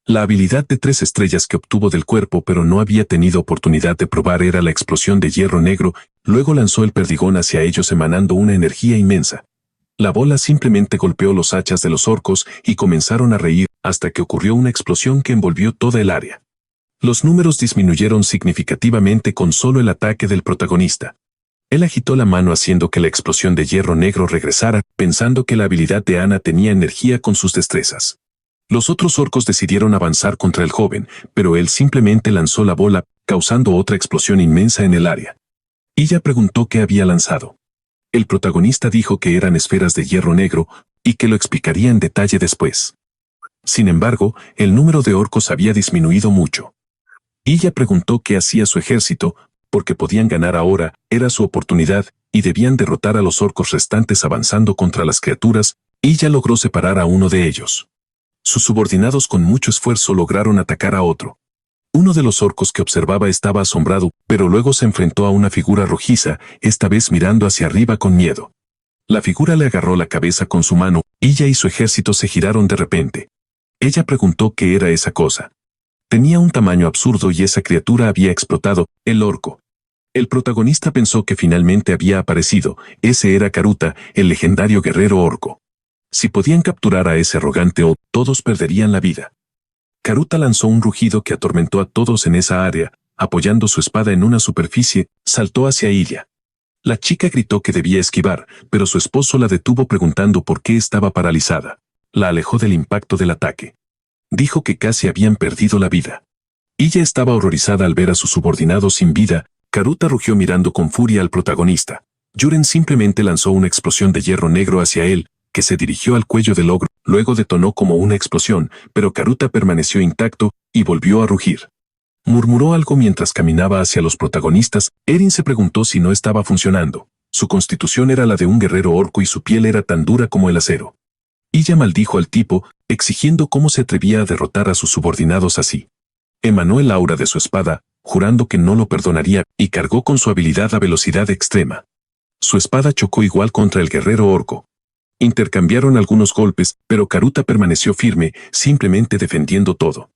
La habilidad de 3 estrellas que obtuvo del cuerpo pero no había tenido oportunidad de probar era la explosión de hierro negro. Luego lanzó el perdigón hacia ellos emanando una energía inmensa. La bola simplemente golpeó los hachas de los orcos y comenzaron a reír hasta que ocurrió una explosión que envolvió toda el área. Los números disminuyeron significativamente con solo el ataque del protagonista. Él agitó la mano haciendo que la explosión de hierro negro regresara, pensando que la habilidad de Ana tenía energía con sus destrezas. Los otros orcos decidieron avanzar contra el joven, pero él simplemente lanzó la bola, causando otra explosión inmensa en el área. Ella preguntó qué había lanzado. El protagonista dijo que eran esferas de hierro negro, y que lo explicaría en detalle después. Sin embargo, el número de orcos había disminuido mucho. Ella preguntó qué hacía su ejército, porque podían ganar ahora, era su oportunidad, y debían derrotar a los orcos restantes avanzando contra las criaturas. Ella logró separar a uno de ellos. Sus subordinados con mucho esfuerzo lograron atacar a otro. Uno de los orcos que observaba estaba asombrado, pero luego se enfrentó a una figura rojiza, esta vez mirando hacia arriba con miedo. La figura le agarró la cabeza con su mano, ella y su ejército se giraron de repente. Ella preguntó qué era esa cosa. Tenía un tamaño absurdo y esa criatura había explotado, el orco. El protagonista pensó que finalmente había aparecido, ese era Karuta, el legendario guerrero orco. Si podían capturar a ese arrogante orco, todos perderían la vida. Karuta lanzó un rugido que atormentó a todos en esa área, apoyando su espada en una superficie, saltó hacia Ilya. La chica gritó que debía esquivar, pero su esposo la detuvo preguntando por qué estaba paralizada. La alejó del impacto del ataque. Dijo que casi habían perdido la vida. Ilya estaba horrorizada al ver a su subordinado sin vida. Karuta rugió mirando con furia al protagonista. Juren simplemente lanzó una explosión de hierro negro hacia él, que se dirigió al cuello del ogro, luego detonó como una explosión, pero Karuta permaneció intacto y volvió a rugir. Murmuró algo mientras caminaba hacia los protagonistas. Erin se preguntó si no estaba funcionando. Su constitución era la de un guerrero orco y su piel era tan dura como el acero. Ella maldijo al tipo, exigiendo cómo se atrevía a derrotar a sus subordinados así. Emanó el aura de su espada, jurando que no lo perdonaría, y cargó con su habilidad a velocidad extrema. Su espada chocó igual contra el guerrero orco. Intercambiaron algunos golpes, pero Karuta permaneció firme, simplemente defendiendo todo.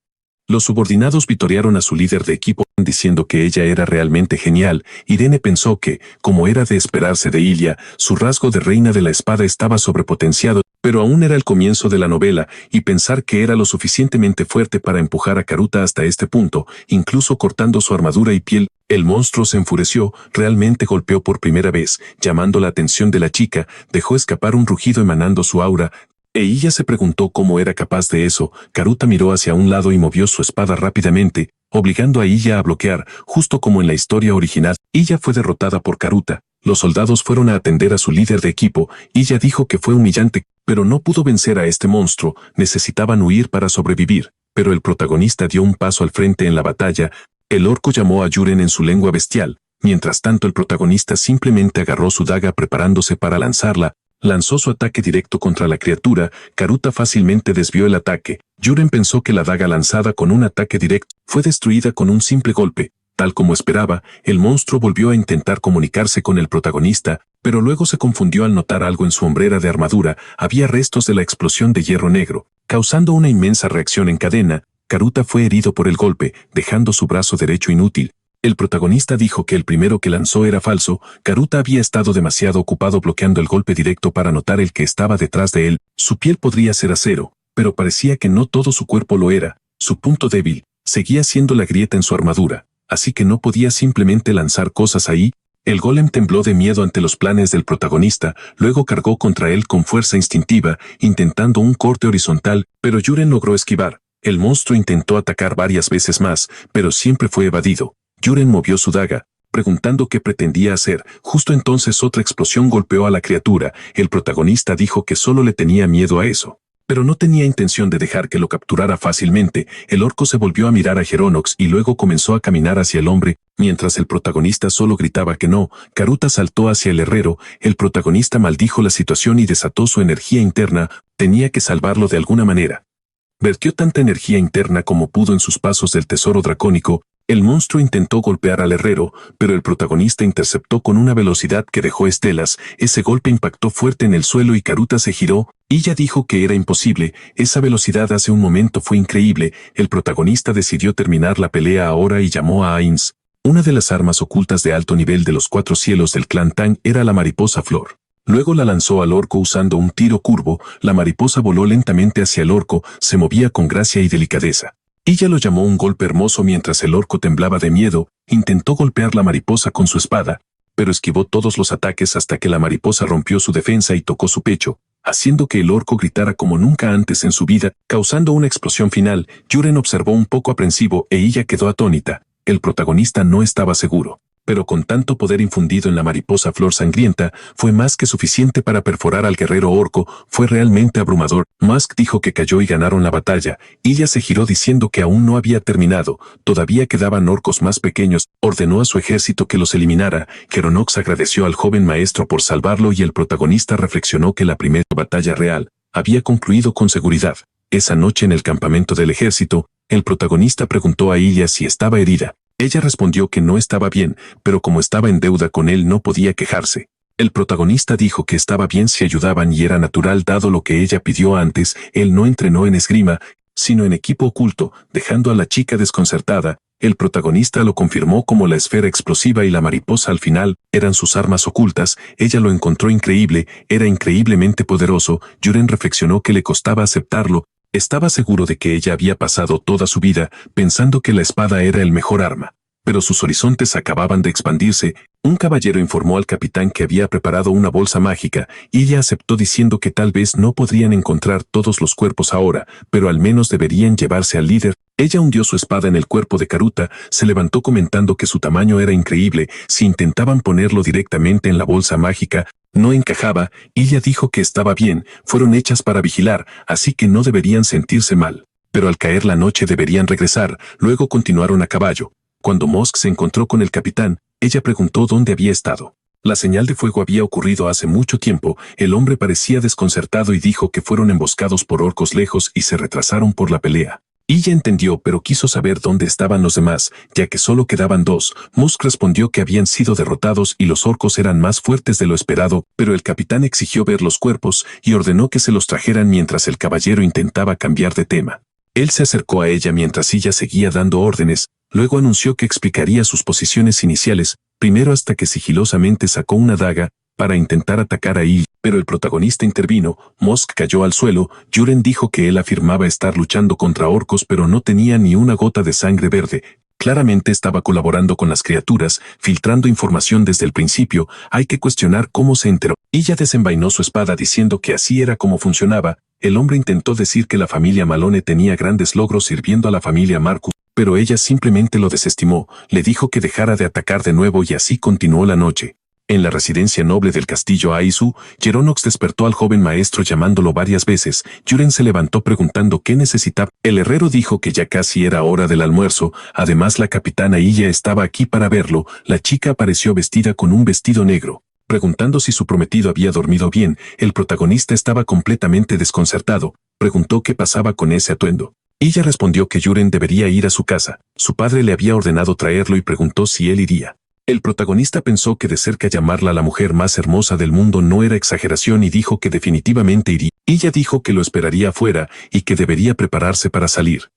Los subordinados vitorearon a su líder de equipo, diciendo que ella era realmente genial. Irene pensó que, como era de esperarse de Ilya, su rasgo de reina de la espada estaba sobrepotenciado, pero Pero aún era el comienzo de la novela, y pensar que era lo suficientemente fuerte para empujar a Karuta hasta este punto, incluso cortando su armadura y piel, el monstruo se enfureció, realmente golpeó por primera vez, llamando la atención de la chica, dejó escapar un rugido emanando su aura, e ella se preguntó cómo era capaz de eso. Karuta miró hacia un lado y movió su espada rápidamente, obligando a Iya a bloquear, justo como en la historia original. Iya fue derrotada por Karuta. Los soldados fueron a atender a su líder de equipo. Iya dijo que fue humillante, pero no pudo vencer a este monstruo. Necesitaban huir para sobrevivir. Pero el protagonista dio un paso al frente en la batalla. El orco llamó a Yuren en su lengua bestial. Mientras tanto, el protagonista simplemente agarró su daga preparándose para lanzarla. Lanzó su ataque directo contra la criatura. Karuta fácilmente desvió el ataque. Yuren pensó que la daga lanzada con un ataque directo fue destruida con un simple golpe. Tal como esperaba, el monstruo volvió a intentar comunicarse con el protagonista, pero luego se confundió al notar algo en su hombrera de armadura. Había restos de la explosión de hierro negro, causando una inmensa reacción en cadena. Karuta fue herido por el golpe, dejando su brazo derecho inútil. El protagonista dijo que el primero que lanzó era falso. Karuta había estado demasiado ocupado bloqueando el golpe directo para notar el que estaba detrás de él. Su piel podría ser acero, pero parecía que no todo su cuerpo lo era. Su punto débil seguía siendo la grieta en su armadura, así que no podía simplemente lanzar cosas ahí. El golem tembló de miedo ante los planes del protagonista, luego cargó contra él con fuerza instintiva, intentando un corte horizontal, pero Yuren logró esquivar. El monstruo intentó atacar varias veces más, pero siempre fue evadido. Yuren movió su daga, preguntando qué pretendía hacer. Justo entonces otra explosión golpeó a la criatura. El protagonista dijo que solo le tenía miedo a eso, pero no tenía intención de dejar que lo capturara fácilmente. El orco se volvió a mirar a Geronox y luego comenzó a caminar hacia el hombre, mientras el protagonista solo gritaba que no. Karuta saltó hacia el herrero. El protagonista maldijo la situación y desató su energía interna. Tenía que salvarlo de alguna manera. Vertió tanta energía interna como pudo en sus pasos del tesoro dracónico. El monstruo intentó golpear al herrero, pero el protagonista interceptó con una velocidad que dejó estelas. Ese golpe impactó fuerte en el suelo y Karuta se giró. Ella dijo que era imposible. Esa velocidad hace un momento fue increíble. El protagonista decidió terminar la pelea ahora y llamó a Ainz. Una de las armas ocultas de alto nivel de los 4 cielos del clan Tang era la mariposa flor. Luego la lanzó al orco usando un tiro curvo. La mariposa voló lentamente hacia el orco, se movía con gracia y delicadeza. Ella lo llamó un golpe hermoso mientras el orco temblaba de miedo. Intentó golpear la mariposa con su espada, pero esquivó todos los ataques hasta que la mariposa rompió su defensa y tocó su pecho, haciendo que el orco gritara como nunca antes en su vida, causando una explosión final. Yuren observó un poco aprensivo e ella quedó atónita. El protagonista no estaba seguro, pero con tanto poder infundido en la mariposa flor sangrienta, fue más que suficiente para perforar al guerrero orco. Fue realmente abrumador. Musk dijo que cayó y ganaron la batalla. Ella se giró diciendo que aún no había terminado, todavía quedaban orcos más pequeños. Ordenó a su ejército que los eliminara. Geronox agradeció al joven maestro por salvarlo y el protagonista reflexionó que la primera batalla real había concluido con seguridad. Esa noche en el campamento del ejército, el protagonista preguntó a ella si estaba herida. Ella respondió que no estaba bien, pero como estaba en deuda con él no podía quejarse. El protagonista dijo que estaba bien si ayudaban y era natural dado lo que ella pidió antes. Él no entrenó en esgrima, sino en equipo oculto, dejando a la chica desconcertada. El protagonista lo confirmó como la esfera explosiva y la mariposa al final eran sus armas ocultas. Ella lo encontró increíble, era increíblemente poderoso. Yuren reflexionó que le costaba aceptarlo. Estaba seguro de que ella había pasado toda su vida pensando que la espada era el mejor arma. Pero sus horizontes acababan de expandirse. Un caballero informó al capitán que había preparado una bolsa mágica, y ella aceptó diciendo que tal vez no podrían encontrar todos los cuerpos ahora, pero al menos deberían llevarse al líder. Ella hundió su espada en el cuerpo de Karuta, se levantó comentando que su tamaño era increíble. Si intentaban ponerlo directamente en la bolsa mágica, no encajaba. Ella dijo que estaba bien, fueron hechas para vigilar, así que no deberían sentirse mal. Pero al caer la noche deberían regresar. Luego continuaron a caballo. Cuando Musk se encontró con el capitán, ella preguntó dónde había estado. La señal de fuego había ocurrido hace mucho tiempo. El hombre parecía desconcertado y dijo que fueron emboscados por orcos lejos y se retrasaron por la pelea. Ella entendió, pero quiso saber dónde estaban los demás, ya que solo quedaban 2. Musk respondió que habían sido derrotados y los orcos eran más fuertes de lo esperado, pero el capitán exigió ver los cuerpos y ordenó que se los trajeran mientras el caballero intentaba cambiar de tema. Él se acercó a ella mientras ella seguía dando órdenes, luego anunció que explicaría sus posiciones iniciales, primero hasta que sigilosamente sacó una daga. para intentar atacar a Ilya, pero el protagonista intervino. Mosk cayó al suelo. Yuren dijo que él afirmaba estar luchando contra orcos pero no tenía ni una gota de sangre verde. Claramente estaba colaborando con las criaturas, filtrando información desde el principio. Hay que cuestionar cómo se enteró. Ilya desenvainó su espada diciendo que así era como funcionaba. El hombre intentó decir que la familia Malone tenía grandes logros sirviendo a la familia Marcus, pero ella simplemente lo desestimó. Le dijo que dejara de atacar de nuevo y así continuó la noche. En la residencia noble del castillo Aizu, Geronox despertó al joven maestro llamándolo varias veces. Yuren se levantó preguntando qué necesitaba. El herrero dijo que ya casi era hora del almuerzo. Además, la capitana Ilya estaba aquí para verlo. La chica apareció vestida con un vestido negro. Preguntando si su prometido había dormido bien, el protagonista estaba completamente desconcertado. Preguntó qué pasaba con ese atuendo. Ilya respondió que Yuren debería ir a su casa. Su padre le había ordenado traerlo y preguntó si él iría. El protagonista pensó que de cerca llamarla la mujer más hermosa del mundo no era exageración y dijo que definitivamente iría. Ilya dijo que lo esperaría afuera y que debería prepararse para salir.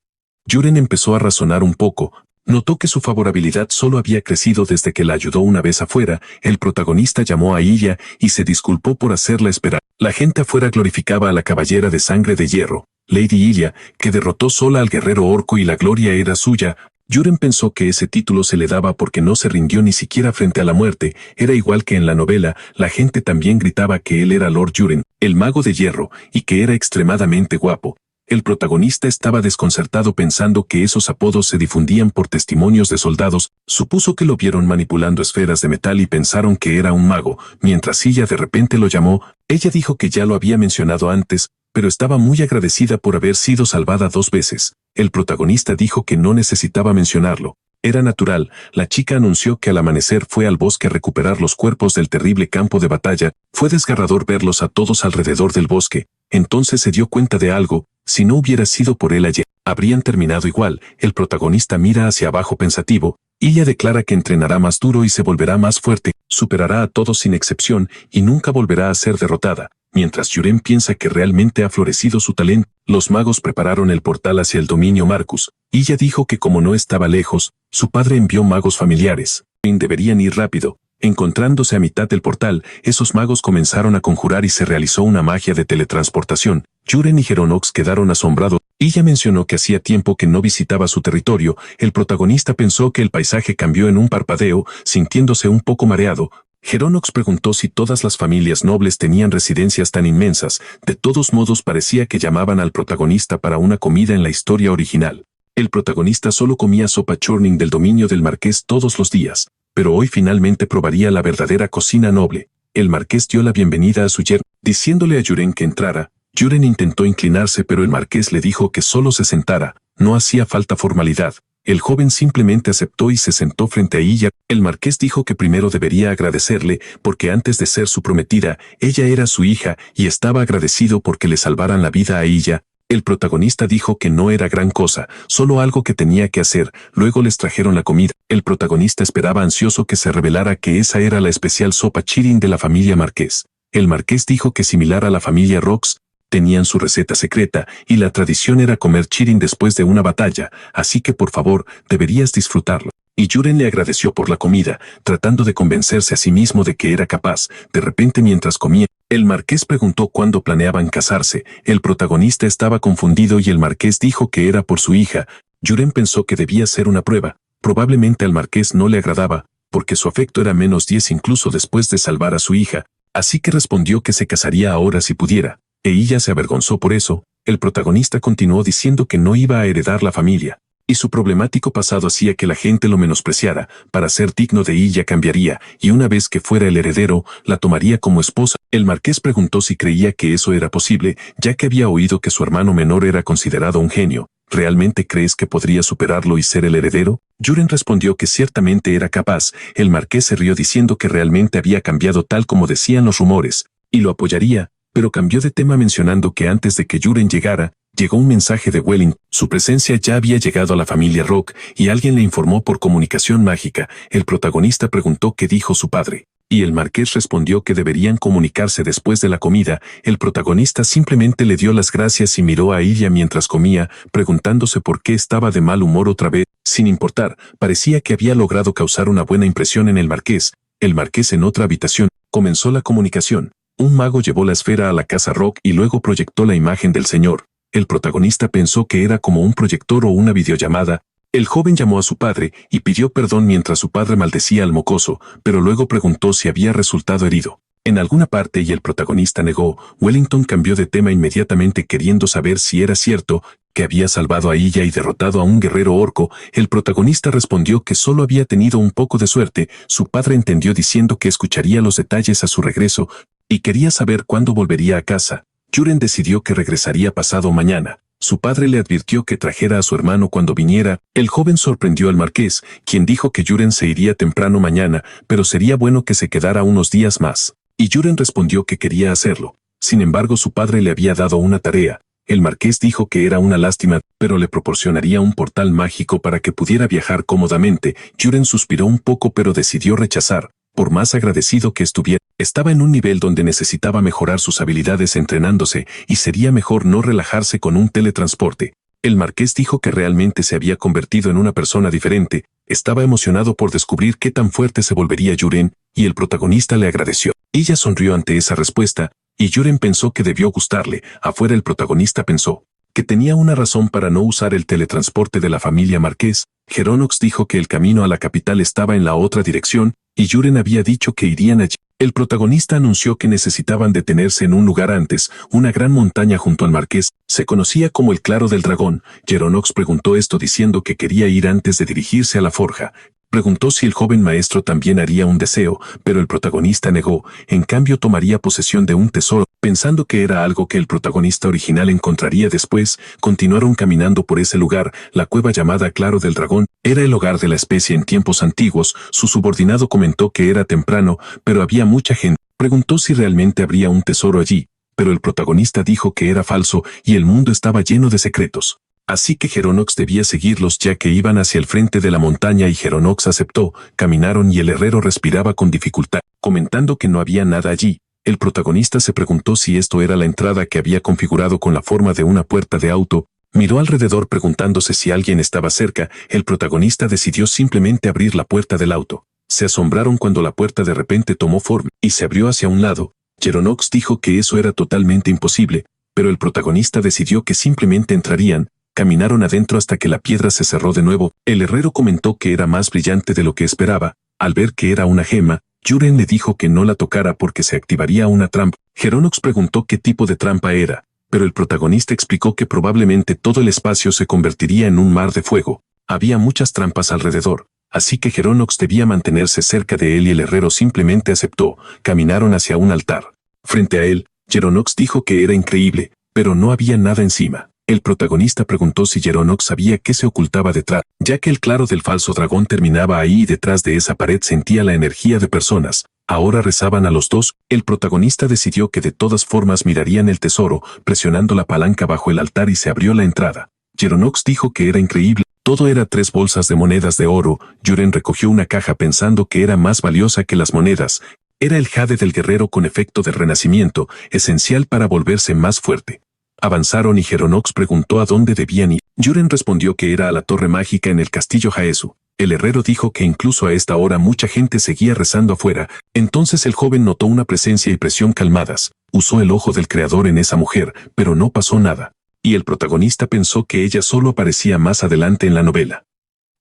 Yuren empezó a razonar un poco. Notó que su favorabilidad solo había crecido desde que la ayudó una vez afuera. El protagonista llamó a Ilya y se disculpó por hacerla esperar. La gente afuera glorificaba a la caballera de sangre de hierro, Lady Ilya, que derrotó sola al guerrero orco y la gloria era suya. Yuren pensó que ese título se le daba porque no se rindió ni siquiera frente a la muerte. Era igual que en la novela, la gente también gritaba que él era Lord Yuren, el mago de hierro, y que era extremadamente guapo. El protagonista estaba desconcertado pensando que esos apodos se difundían por testimonios de soldados. Supuso que lo vieron manipulando esferas de metal y pensaron que era un mago, mientras ella de repente lo llamó. Ella dijo que ya lo había mencionado antes, pero estaba muy agradecida por haber sido salvada 2 veces. El protagonista dijo que no necesitaba mencionarlo. Era natural. La chica anunció que al amanecer fue al bosque a recuperar los cuerpos del terrible campo de batalla. Fue desgarrador verlos a todos alrededor del bosque. Entonces se dio cuenta de algo. Si no hubiera sido por él ayer, habrían terminado igual. El protagonista mira hacia abajo pensativo. Ella declara que entrenará más duro y se volverá más fuerte. Superará a todos sin excepción y nunca volverá a ser derrotada. Mientras Yuren piensa que realmente ha florecido su talento, los magos prepararon el portal hacia el dominio Marcus. Ella dijo que como no estaba lejos, su padre envió magos familiares. Deberían ir rápido. Encontrándose a mitad del portal, esos magos comenzaron a conjurar y se realizó una magia de teletransportación. Yuren y Geronox quedaron asombrados. Ella mencionó que hacía tiempo que no visitaba su territorio. El protagonista pensó que el paisaje cambió en un parpadeo, sintiéndose un poco mareado. Geronox preguntó si todas las familias nobles tenían residencias tan inmensas. De todos modos parecía que llamaban al protagonista para una comida en la historia original. El protagonista solo comía sopa churning del dominio del marqués todos los días, pero hoy finalmente probaría la verdadera cocina noble. El marqués dio la bienvenida a su yerno, diciéndole a Yuren que entrara. Yuren intentó inclinarse pero el marqués le dijo que solo se sentara. No hacía falta formalidad. El joven simplemente aceptó y se sentó frente a ella. El marqués dijo que primero debería agradecerle, porque antes de ser su prometida, ella era su hija, y estaba agradecido porque le salvaran la vida a ella. El protagonista dijo que no era gran cosa, solo algo que tenía que hacer. Luego les trajeron la comida. El protagonista esperaba ansioso que se revelara que esa era la especial sopa chirin de la familia Marqués. El marqués dijo que similar a la familia Rox, tenían su receta secreta y la tradición era comer chirin después de una batalla, así que por favor, deberías disfrutarlo. Y Yuren le agradeció por la comida, tratando de convencerse a sí mismo de que era capaz. De repente mientras comía, el marqués preguntó cuándo planeaban casarse. El protagonista estaba confundido y el marqués dijo que era por su hija. Yuren pensó que debía ser una prueba. Probablemente al marqués no le agradaba, porque su afecto era -10 incluso después de salvar a su hija, así que respondió que se casaría ahora si pudiera. Ella se avergonzó por eso. El protagonista continuó diciendo que no iba a heredar la familia, y su problemático pasado hacía que la gente lo menospreciara. Para ser digno de ella cambiaría, y una vez que fuera el heredero, la tomaría como esposa. El marqués preguntó si creía que eso era posible, ya que había oído que su hermano menor era considerado un genio. ¿Realmente crees que podría superarlo y ser el heredero? Yuren respondió que ciertamente era capaz. El marqués se rió diciendo que realmente había cambiado tal como decían los rumores, y lo apoyaría. Pero cambió de tema mencionando que antes de que Yuren llegara, llegó un mensaje de Welling. Su presencia ya había llegado a la familia Rock y alguien le informó por comunicación mágica. El protagonista preguntó qué dijo su padre, y el marqués respondió que deberían comunicarse después de la comida. El protagonista simplemente le dio las gracias y miró a Ilya mientras comía, preguntándose por qué estaba de mal humor otra vez. Sin importar, parecía que había logrado causar una buena impresión en el marqués. El marqués en otra habitación. Comenzó la comunicación. Un mago llevó la esfera a la casa Rock y luego proyectó la imagen del señor. El protagonista pensó que era como un proyector o una videollamada. El joven llamó a su padre y pidió perdón mientras su padre maldecía al mocoso, pero luego preguntó si había resultado herido en alguna parte y el protagonista negó. Wellington cambió de tema inmediatamente queriendo saber si era cierto que había salvado a Illa y derrotado a un guerrero orco. El protagonista respondió que solo había tenido un poco de suerte. Su padre entendió diciendo que escucharía los detalles a su regreso y quería saber cuándo volvería a casa. Yuren decidió que regresaría pasado mañana. Su padre le advirtió que trajera a su hermano cuando viniera. El joven sorprendió al marqués, quien dijo que Yuren se iría temprano mañana, pero sería bueno que se quedara unos días más. Y Yuren respondió que quería hacerlo. Sin embargo, su padre le había dado una tarea. El marqués dijo que era una lástima, pero le proporcionaría un portal mágico para que pudiera viajar cómodamente. Yuren suspiró un poco pero decidió rechazar. Por más agradecido que estuviera, estaba en un nivel donde necesitaba mejorar sus habilidades entrenándose y sería mejor no relajarse con un teletransporte. El marqués dijo que realmente se había convertido en una persona diferente. Estaba emocionado por descubrir qué tan fuerte se volvería Yuren, y el protagonista le agradeció. Ella sonrió ante esa respuesta, y Yuren pensó que debió gustarle. Afuera el protagonista pensó que tenía una razón para no usar el teletransporte de la familia Marqués. Geronox dijo que el camino a la capital estaba en la otra dirección, y Yuren había dicho que irían allí. El protagonista anunció que necesitaban detenerse en un lugar antes, una gran montaña junto al marqués. Se conocía como el Claro del Dragón. Geronox preguntó esto diciendo que quería ir antes de dirigirse a la forja. Preguntó si el joven maestro también haría un deseo, pero el protagonista negó. En cambio tomaría posesión de un tesoro. Pensando que era algo que el protagonista original encontraría después, continuaron caminando por ese lugar. La cueva llamada Claro del Dragón era el hogar de la especie en tiempos antiguos. Su subordinado comentó que era temprano, pero había mucha gente. Preguntó si realmente habría un tesoro allí, pero el protagonista dijo que era falso y el mundo estaba lleno de secretos. Así que Geronox debía seguirlos ya que iban hacia el frente de la montaña y Geronox aceptó. Caminaron y el herrero respiraba con dificultad, comentando que no había nada allí. El protagonista se preguntó si esto era la entrada que había configurado con la forma de una puerta de auto. Miró alrededor preguntándose si alguien estaba cerca. El protagonista decidió simplemente abrir la puerta del auto. Se asombraron cuando la puerta de repente tomó forma y se abrió hacia un lado. Geronox dijo que eso era totalmente imposible, pero el protagonista decidió que simplemente entrarían. Caminaron adentro hasta que la piedra se cerró de nuevo. El herrero comentó que era más brillante de lo que esperaba. Al ver que era una gema, Yuren le dijo que no la tocara porque se activaría una trampa. Geronox preguntó qué tipo de trampa era, pero el protagonista explicó que probablemente todo el espacio se convertiría en un mar de fuego. Había muchas trampas alrededor, así que Geronox debía mantenerse cerca de él y el herrero simplemente aceptó. Caminaron hacia un altar. Frente a él, Geronox dijo que era increíble, pero no había nada encima. El protagonista preguntó si Geronox sabía qué se ocultaba detrás, ya que el claro del falso dragón terminaba ahí y detrás de esa pared sentía la energía de personas. Ahora rezaban a los dos. El protagonista decidió que de todas formas mirarían el tesoro, presionando la palanca bajo el altar y se abrió la entrada. Geronox dijo que era increíble. Todo era 3 bolsas de monedas de oro. Yuren recogió una caja pensando que era más valiosa que las monedas. Era el jade del guerrero con efecto de renacimiento, esencial para volverse más fuerte. Avanzaron y Geronox preguntó a dónde debían ir. Yuren respondió que era a la torre mágica en el castillo Haesu. El herrero dijo que incluso a esta hora mucha gente seguía rezando afuera. Entonces el joven notó una presencia y presión calmadas. Usó el ojo del creador en esa mujer, pero no pasó nada. Y el protagonista pensó que ella solo aparecía más adelante en la novela.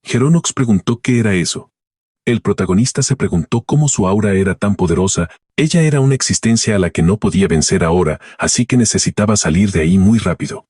Geronox preguntó qué era eso. El protagonista se preguntó cómo su aura era tan poderosa. Ella era una existencia a la que no podía vencer ahora, así que necesitaba salir de ahí muy rápido.